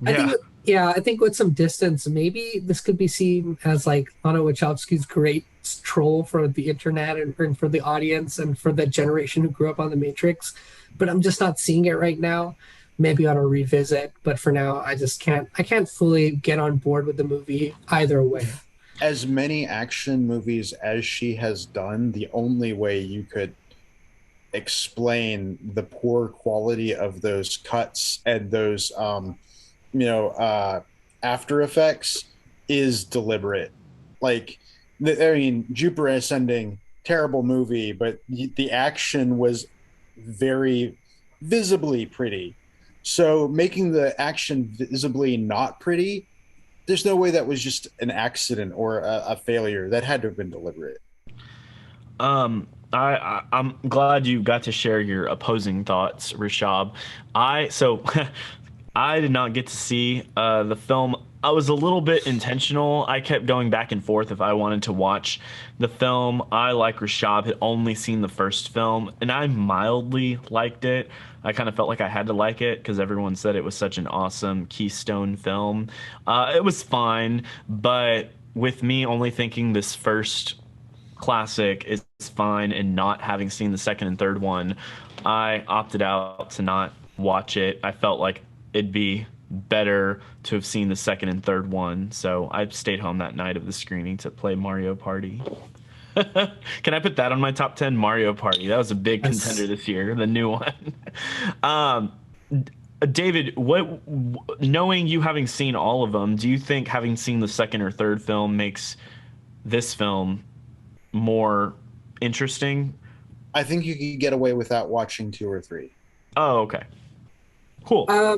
I think with some distance, maybe this could be seen as like Lana Wachowski's great troll for the internet and for the audience and for the generation who grew up on the Matrix. But I'm just not seeing it right now. Maybe on a revisit, but for now, I can't fully get on board with the movie either way. As many action movies as she has done, the only way you could explain the poor quality of those cuts and those after effects is deliberate. Like, I mean, Jupiter Ascending, terrible movie, but the action was very visibly pretty. So making the action visibly not pretty, there's no way that was just an accident or a failure. That had to have been deliberate. I'm glad you got to share your opposing thoughts, Rishab. So I did not get to see the film. I was a little bit intentional. I kept going back and forth if I wanted to watch the film. I, like Rishab, had only seen the first film, and I mildly liked it. I kind of felt like I had to like it because everyone said it was such an awesome Keystone film. It was fine, but with me only thinking this first classic is fine and not having seen the second and third one, I opted out to not watch it. I felt like it'd be better to have seen the second and third one, so I stayed home that night of the screening to play Mario Party. Can I put that on my top 10? Mario Party. That was a big contender this year, the new one. um, David, knowing you having seen all of them, do you think having seen the second or third film makes this film more interesting? I think you could get away without watching two or three. Oh, okay. Cool. I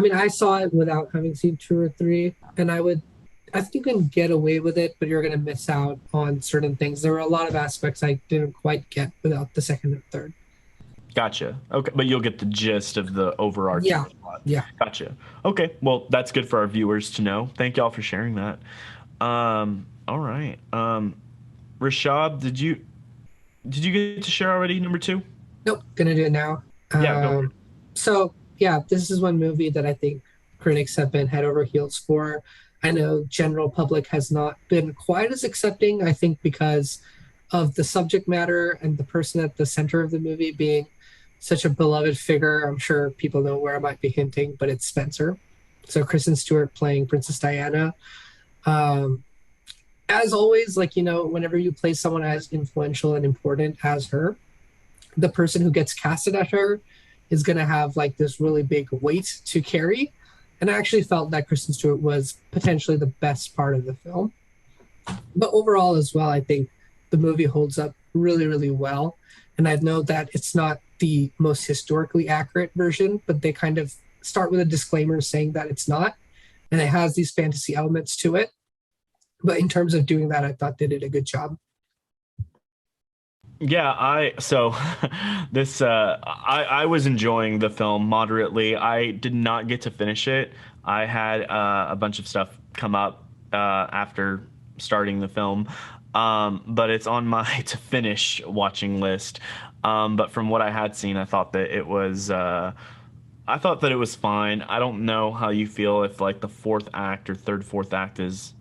mean, I saw it without having seen two or three, and I think you can get away with it, but you're going to miss out on certain things. There were a lot of aspects I didn't quite get without the second and third. Gotcha. Okay, but you'll get the gist of the overarching plot. Yeah. Gotcha. Okay, well, that's good for our viewers to know. Thank y'all for sharing that. All right. Rashab, did you get to share already number two? Nope, gonna do it now. Yeah, go. So yeah, this is one movie that I think critics have been head over heels for. I know general public has not been quite as accepting, I think because of the subject matter and the person at the center of the movie being such a beloved figure. I'm sure people know where I might be hinting, but it's Spencer. So Kristen Stewart playing Princess Diana. Um, as always, like, whenever you play someone as influential and important as her, the person who gets casted at her is going to have like this really big weight to carry. And I actually felt that Kristen Stewart was potentially the best part of the film. But overall, as well, I think the movie holds up really, really well. And I know that it's not the most historically accurate version, but they kind of start with a disclaimer saying that it's not. And it has these fantasy elements to it. But in terms of doing that, I thought they did a good job. Yeah, I so this I was enjoying the film moderately. I did not get to finish it. I had a bunch of stuff come up after starting the film. But it's on my to finish watching list. But from what I had seen, I thought that it was fine. I don't know how you feel if like the fourth act or third, fourth act is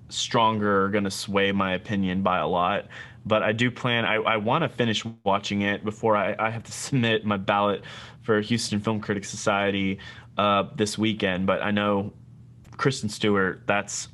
stronger, going to sway my opinion by a lot. But I do plan, I want to finish watching it before I have to submit my ballot for Houston Film Critics Society this weekend. But I know Kristen Stewart, that's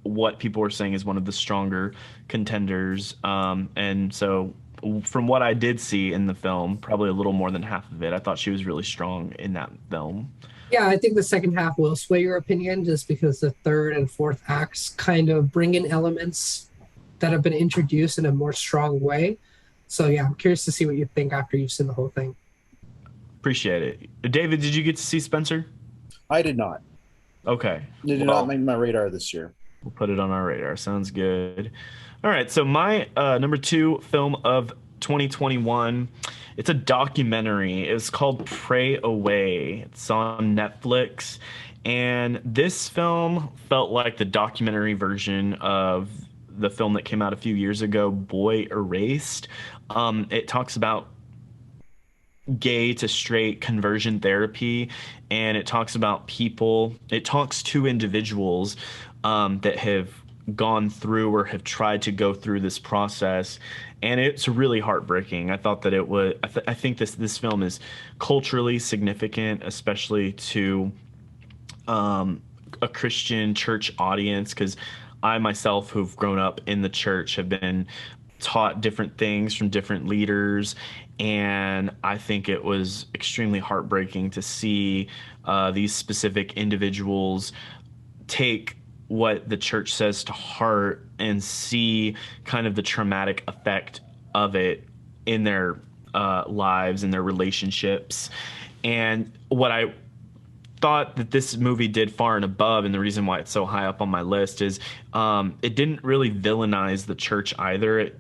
what people are saying is one of the stronger contenders. And so from what I did see in the film, probably a little more than half of it, I thought she was really strong in that film. Yeah, I think the second half will sway your opinion just because the third and fourth acts kind of bring in elements that have been introduced in a more strong way. So yeah, I'm curious to see what you think after you've seen the whole thing. Appreciate it. David, did you get to see Spencer? I did not. Okay. They did not Well, make my radar this year. we'll put it on our radar. Sounds good. All right. So my number two film of 2021, it's a documentary. It's called Pray Away. It's on Netflix. And this film felt like the documentary version of the film that came out a few years ago, Boy Erased. It talks about gay to straight conversion therapy, and it talks about people, it talks to individuals that have gone through or have tried to go through this process, and it's really heartbreaking. I thought that it was I think this film is culturally significant, especially to a Christian church audience, because I myself, who've grown up in the church, have been taught different things from different leaders. And I think it was extremely heartbreaking to see these specific individuals take what the church says to heart and see kind of the traumatic effect of it in their lives and their relationships. And what I thought that this movie did far and above, and the reason why it's so high up on my list is it didn't really villainize the church either.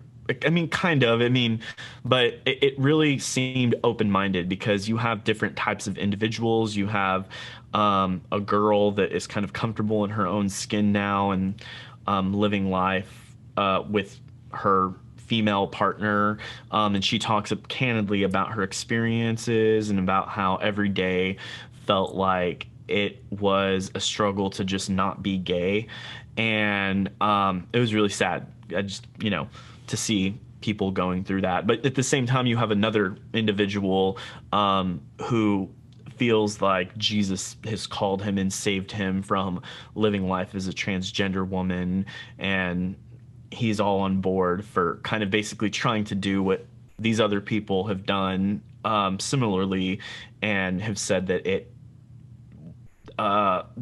I mean, kind of. I mean, but it really seemed open-minded because you have different types of individuals. You have a girl that is kind of comfortable in her own skin now and living life with her female partner, and she talks candidly about her experiences and about how every day felt like it was a struggle to just not be gay. And it was really sad. I just, to see people going through that. But at the same time, you have another individual who feels like Jesus has called him and saved him from living life as a transgender woman. And he's all on board for kind of basically trying to do what these other people have done similarly, and have said that it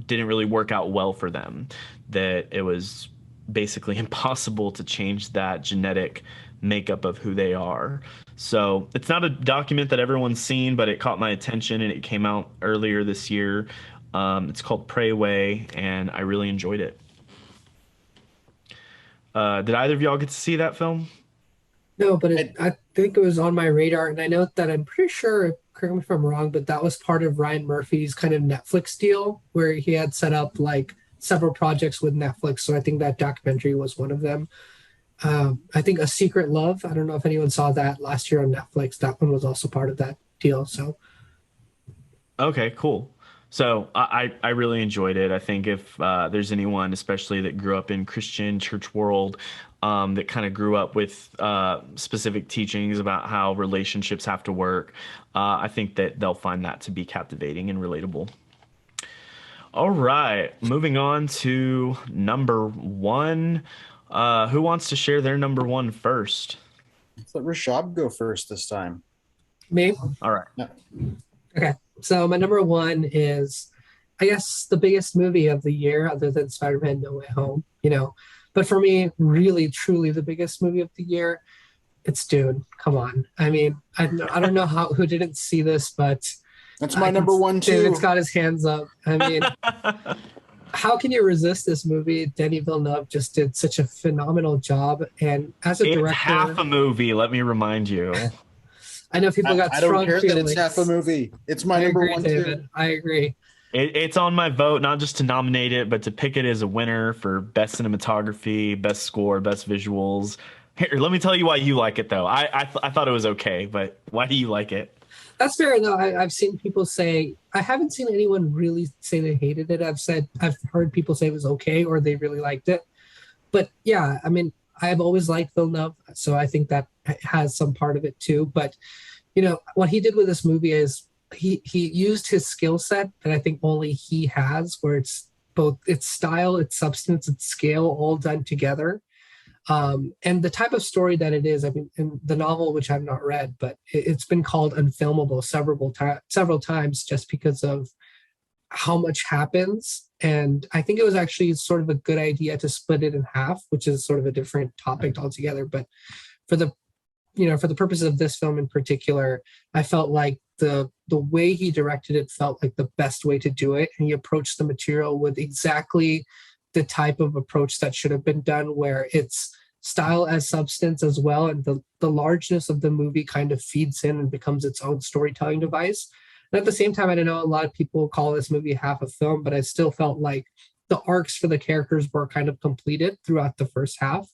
didn't really work out well for them, that it was basically impossible to change that genetic makeup of who they are. So it's not a document that everyone's seen, but it caught my attention and it came out earlier this year. It's called Pray Away, and I really enjoyed it. Did either of y'all get to see that film? No, but I, I think it was on my radar, and I know that I'm pretty sure, correct me if I'm wrong, but that was part of Ryan Murphy's kind of Netflix deal where he had set up like several projects with Netflix. So I think that documentary was one of them. I think A Secret Love. I don't know if anyone saw that last year on Netflix. That one was also part of that deal. So Okay, cool. So I really enjoyed it. I think if there's anyone, especially that grew up in Christian church world, that kind of grew up with specific teachings about how relationships have to work, I think that they'll find that to be captivating and relatable. All right, moving on to number one. Who wants to share their number one first? Let's let Rishabh go first this time. Me? All right. Yeah. Okay. So my number one is, I guess, the biggest movie of the year, other than Spider-Man: No Way Home. But for me, really, truly, the biggest movie of the year, it's Dune. Come on. I mean, I don't know who didn't see this, but That's my number one too. David's got his hands up. I mean, how can you resist this movie? Denis Villeneuve just did such a phenomenal job, and as a It's director, half a movie. Let me remind you. I know people got I don't strong care feelings. that it's half a movie. It's my I number agree, one David. too. I agree. It's on my vote, not just to nominate it, but to pick it as a winner for best cinematography, best score, best visuals. Here, let me tell you why you like it, though. I thought it was okay, but why do you like it? That's fair. No, I've seen people say, I haven't seen anyone really say they hated it. I've heard people say it was okay or they really liked it. But yeah, I mean, I've always liked Villeneuve, so I think that has some part of it too. But what he did with this movie is he used his skill set that I think only he has, where it's both its style, its substance, its scale, all done together. And the type of story that it is, I mean, in the novel, which I've not read, but it's been called unfilmable several times just because of how much happens. And I think it was actually sort of a good idea to split it in half, which is sort of a different topic altogether. But for the for the purposes of this film in particular, I felt like the way he directed it felt like the best way to do it, and he approached the material with exactly the type of approach that should have been done, where it's style as substance as well, and the largeness of the movie kind of feeds in and becomes its own storytelling device. And at the same time, I don't know, a lot of people call this movie half a film, but I still felt like the arcs for the characters were kind of completed throughout the first half,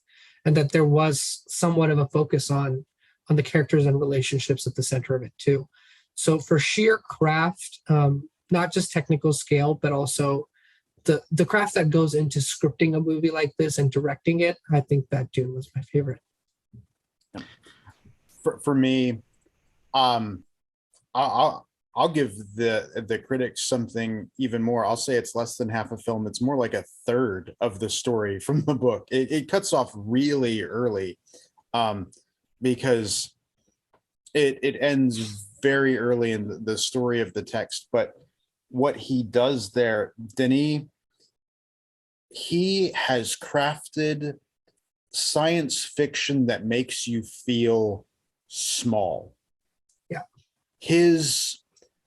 and that there was somewhat of a focus on the characters and relationships at the center of it too. So for sheer craft, not just technical scale, but also the craft that goes into scripting a movie like this and directing it, I think that Dune was my favorite. For me, I'll give the critics something even more. I'll say it's less than half a film. It's more like a third of the story from the book. It cuts off really early, because it ends very early in the story of the text. But what he does there, Denis, he has crafted science fiction that makes you feel small. Yeah. His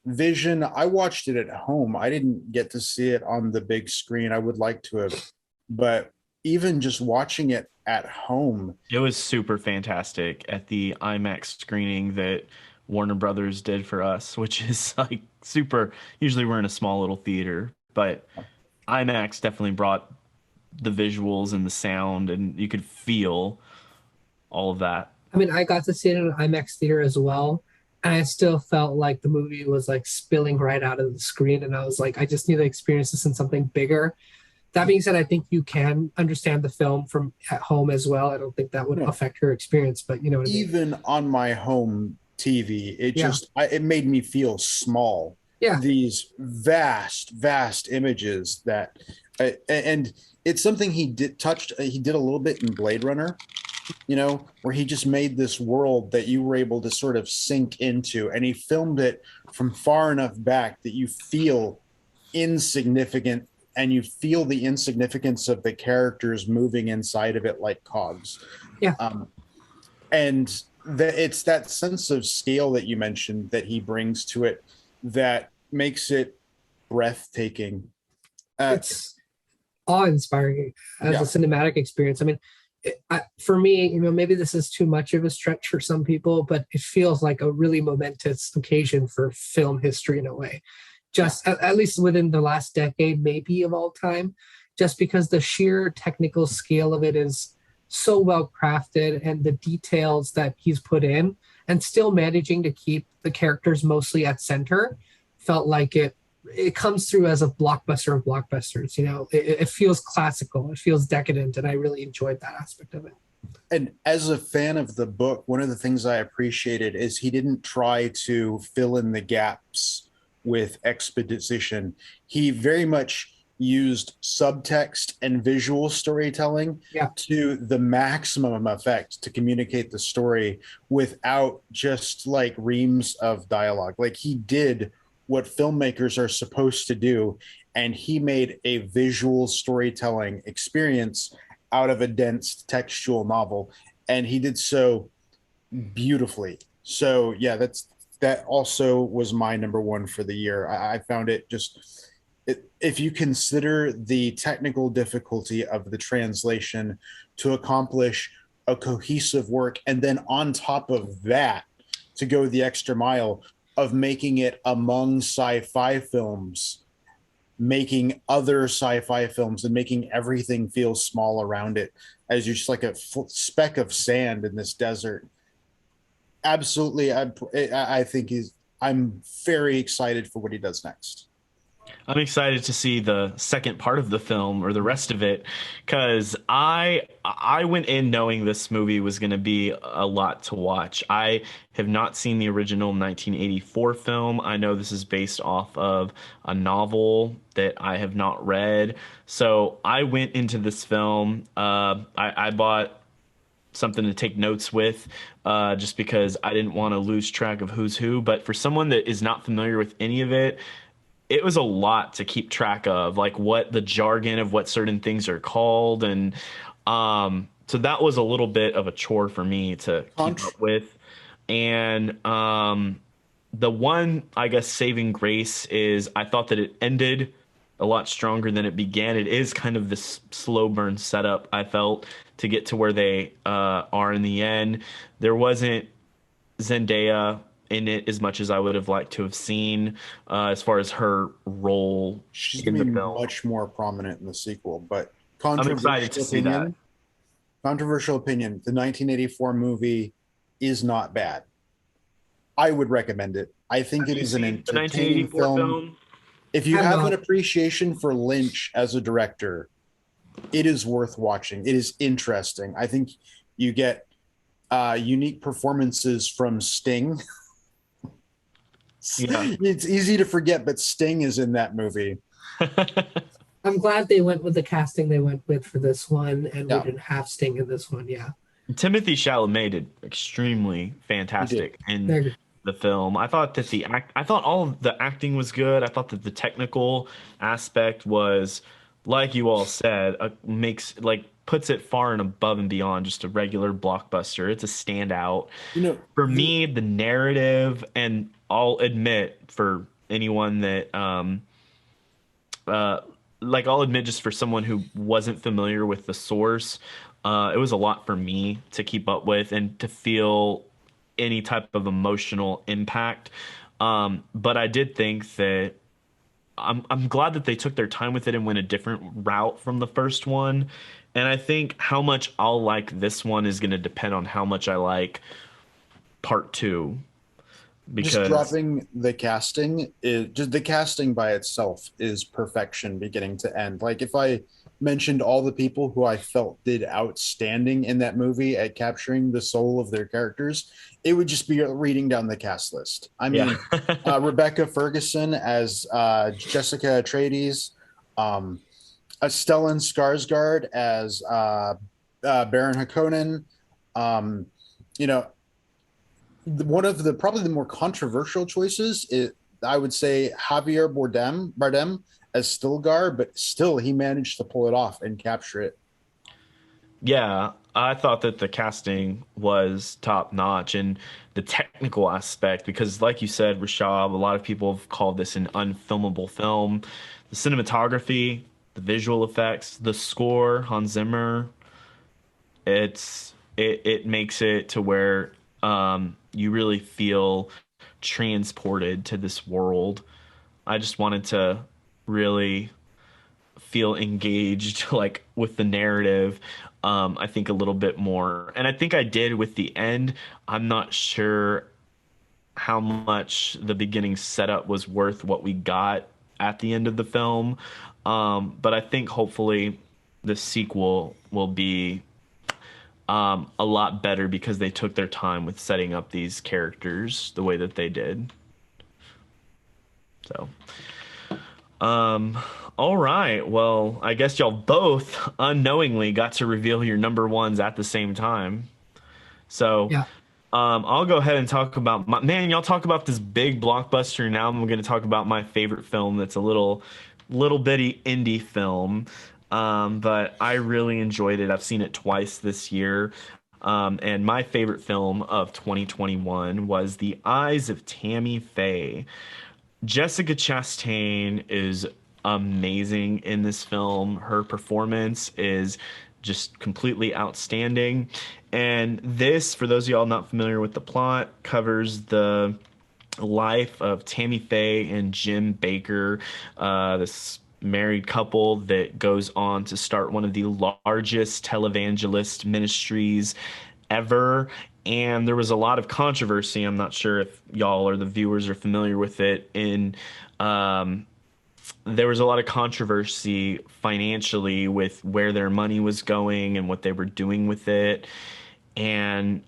vision, I watched it at home. I didn't get to see it on the big screen. I would like to have, but even just watching it at home, it was super fantastic at the IMAX screening that Warner Brothers did for us, which is like super. Usually we're in a small little theater, but IMAX definitely brought the visuals and the sound, and you could feel all of that. I mean, I got to see it in an IMAX theater as well, and I still felt like the movie was like spilling right out of the screen, and I was like, I just need to experience this in something bigger. That being said, I think you can understand the film from at home as well. I don't think that would affect your experience, but you know what I mean? Even on my home TV, it made me feel small. Yeah. These vast images that, and it's something he did a little bit in Blade Runner, where he just made this world that you were able to sort of sink into, and he filmed it from far enough back that you feel insignificant, and you feel the insignificance of the characters moving inside of it like cogs. Yeah. And it's that sense of scale that you mentioned that he brings to it that makes it breathtaking. It's awe-inspiring as a cinematic experience. I mean, for me, maybe this is too much of a stretch for some people, but it feels like a really momentous occasion for film history in a way. Just at least within the last decade, maybe of all time, just because the sheer technical scale of it is so well crafted, and the details that he's put in, and still managing to keep the characters mostly at center, felt like it it comes through as a blockbuster of blockbusters. You know, it feels classical, it feels decadent, and I really enjoyed that aspect of it. And as a fan of the book, one of the things I appreciated is he didn't try to fill in the gaps with exposition. He very much used subtext and visual storytelling Yeah, to the maximum effect to communicate the story without just like reams of dialogue. Like he did what filmmakers are supposed to do, and he made a visual storytelling experience out of a dense textual novel, and he did so beautifully. So yeah, that also was my number one for the year. I found it just if you consider the technical difficulty of the translation to accomplish a cohesive work, and then on top of that, to go the extra mile of making it among sci-fi films, making other sci-fi films and making everything feel small around it as you're just like a speck of sand in this desert. Absolutely, I think I'm very excited for what he does next. I'm excited to see the second part of the film or the rest of it because I went in knowing this movie was going to be a lot to watch. I have not seen the original 1984 film. I know this is based off of a novel that I have not read. So I went into this film. I bought something to take notes with, just because I didn't want to lose track of who's who. But for someone that is not familiar with any of it, it was a lot to keep track of, like what the jargon of what certain things are called, and so that was a little bit of a chore for me to keep Contra- up with. And the one, I guess, saving grace is I thought that it ended a lot stronger than it began. It is kind of this slow burn setup, I felt, to get to where they are in the end. There wasn't Zendaya in it as much as I would have liked to have seen, as far as her role She's in going to the be film. much more prominent in the sequel, but I'm excited to see that. controversial opinion, the 1984 movie is not bad. I would recommend it. I think Have it you is an seen the entertaining 1984 film. film? If I you have have an not. appreciation for Lynch as a director, it is worth watching. It is interesting. I think you get unique performances from Sting. Yeah. It's easy to forget, but Sting is in that movie. I'm glad they went with the casting they went with for this one, and we Yeah, didn't have Sting in this one. Yeah, Timothy Chalamet did extremely he did. fantastic in they're the film. I thought that I thought all of the acting was good. I thought that the technical aspect was, like you all said, makes like puts it far and above and beyond just a regular blockbuster. It's a standout. You know, For me, the narrative, and I'll admit for anyone that uh like I'll admit just for someone who wasn't familiar with the source, it was a lot for me to keep up with and to feel any type of emotional impact. But I did think that I'm glad that they took their time with it and went a different route from the first one. And I think how much I'll like this one is going to depend on how much I like part two, just because dropping the casting is just the casting by itself is perfection beginning to end. Like if I mentioned all the people who I felt did outstanding in that movie at capturing the soul of their characters, it would just be reading down the cast list. I yeah. mean, Rebecca Ferguson as Jessica Atreides, um, Stellan Skarsgård as Baron Harkonnen. Um, you know, one of the probably the more controversial choices is, I would say, Javier Bardem as Stilgar, but still he managed to pull it off and capture it. Yeah, I thought that the casting was top notch and the technical aspect, because, like you said, Rashab, a lot of people have called this an unfilmable film. The cinematography, the visual effects, the score, Hans Zimmer, it makes it to where you really feel transported to this world. I just wanted to really feel engaged like with the narrative, I think a little bit more, and I think I did with the end. I'm not sure how much the beginning setup was worth what we got at the end of the film. But I think hopefully the sequel will be a lot better because they took their time with setting up these characters the way that they did. So, um, all right. Well, I guess y'all both unknowingly got to reveal your number ones at the same time. So, Yeah. I'll go ahead and talk about my man. Y'all talk about this big blockbuster. Now I'm going to talk about my favorite film. That's a little bitty indie film, but I really enjoyed it. I've seen it twice this year. And my favorite film of 2021 was The Eyes of Tammy Faye. Jessica Chastain is amazing in this film. Her performance is just completely outstanding. And this, for those of y'all not familiar with the plot, covers the life of Tammy Faye and Jim Baker, this married couple that goes on to start one of the largest televangelist ministries ever. And there was a lot of controversy. I'm not sure if y'all or the viewers are familiar with it. There was a lot of controversy financially with where their money was going and what they were doing with it. And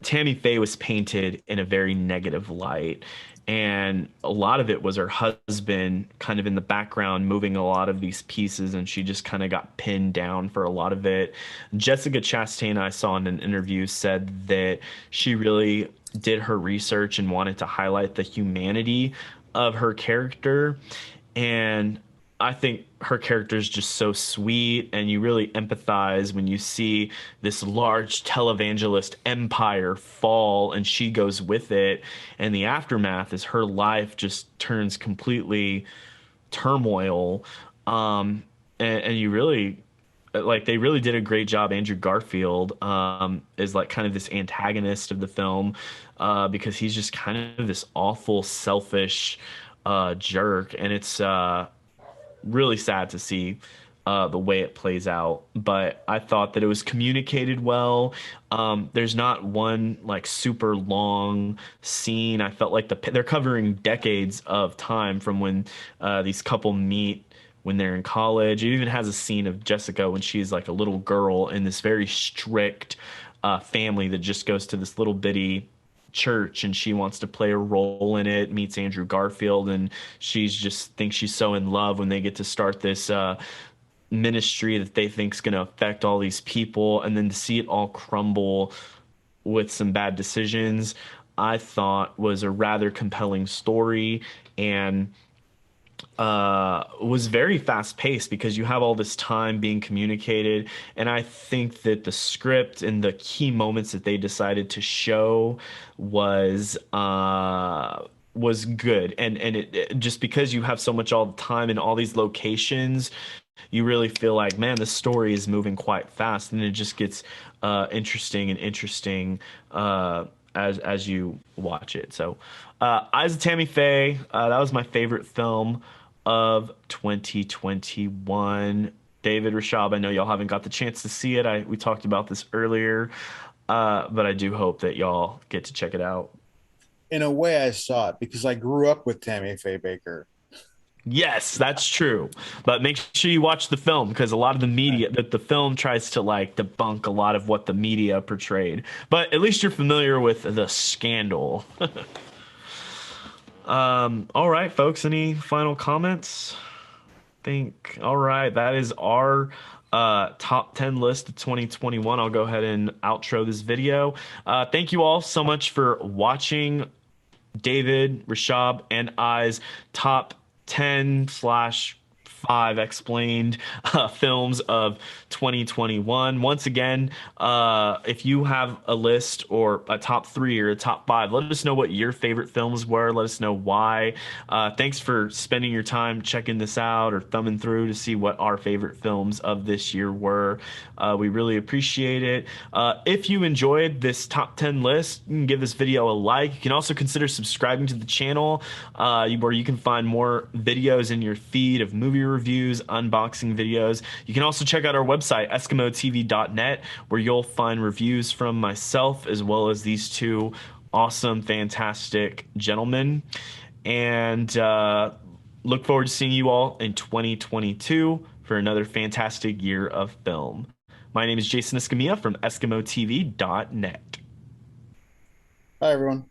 Tammy Faye was painted in a very negative light. And a lot of it was her husband kind of in the background moving a lot of these pieces, and she just kind of got pinned down for a lot of it. Jessica Chastain, I saw in an interview, said that she really did her research and wanted to highlight the humanity of her character. And I think her character is just so sweet, and you really empathize when you see this large televangelist empire fall and she goes with it. And the aftermath is her life just turns completely turmoil. And you really like they really did a great job. Andrew Garfield is like kind of this antagonist of the film because he's just kind of this awful, selfish jerk, and it's really sad to see the way it plays out. But I thought that it was communicated well. There's not one like super long scene. I felt like they're covering decades of time from when these couple meet when they're in college. It even has a scene of Jessica when she's like a little girl in this very strict family that just goes to this little bitty church, and she wants to play a role in it, meets Andrew Garfield, and she's just thinks she's so in love when they get to start this ministry that they think is going to affect all these people, and then to see it all crumble with some bad decisions, I thought was a rather compelling story. And was very fast paced because you have all this time being communicated. And I think that the script and the key moments that they decided to show was good. And just because you have so much all the time in all these locations, you really feel like, man, the story is moving quite fast, and it just gets interesting and interesting as you watch it. So, Eyes of Tammy Faye, that was my favorite film of 2021. David, Rishabh, I know y'all haven't got the chance to see it. We talked about this earlier, but I do hope that y'all get to check it out. In a way, I saw it because I grew up with Tammy Faye Baker. Yes, that's true. But make sure you watch the film because a lot of the media that the film tries to like debunk a lot of what the media portrayed. But at least you're familiar with the scandal. All right, folks, any final comments? All right, that is our top 10 list of 2021. I'll go ahead and outro this video. Thank you all so much for watching David, Rishabh, and I's top 10/5 explained films of 2021. Once again, if you have a list or a top 3 or a top 5, let us know what your favorite films were. Let us know why. Thanks for spending your time checking this out or thumbing through to see what our favorite films of this year were. We really appreciate it. If you enjoyed this top 10 list, you can give this video a like. You can also consider subscribing to the channel where you can find more videos in your feed of movie reviews, unboxing videos. You can also check out our website, EskimoTV.net, where you'll find reviews from myself as well as these two awesome, fantastic gentlemen. And look forward to seeing you all in 2022 for another fantastic year of film. My name is Jason Escamilla from EskimoTV.net. Bye, everyone.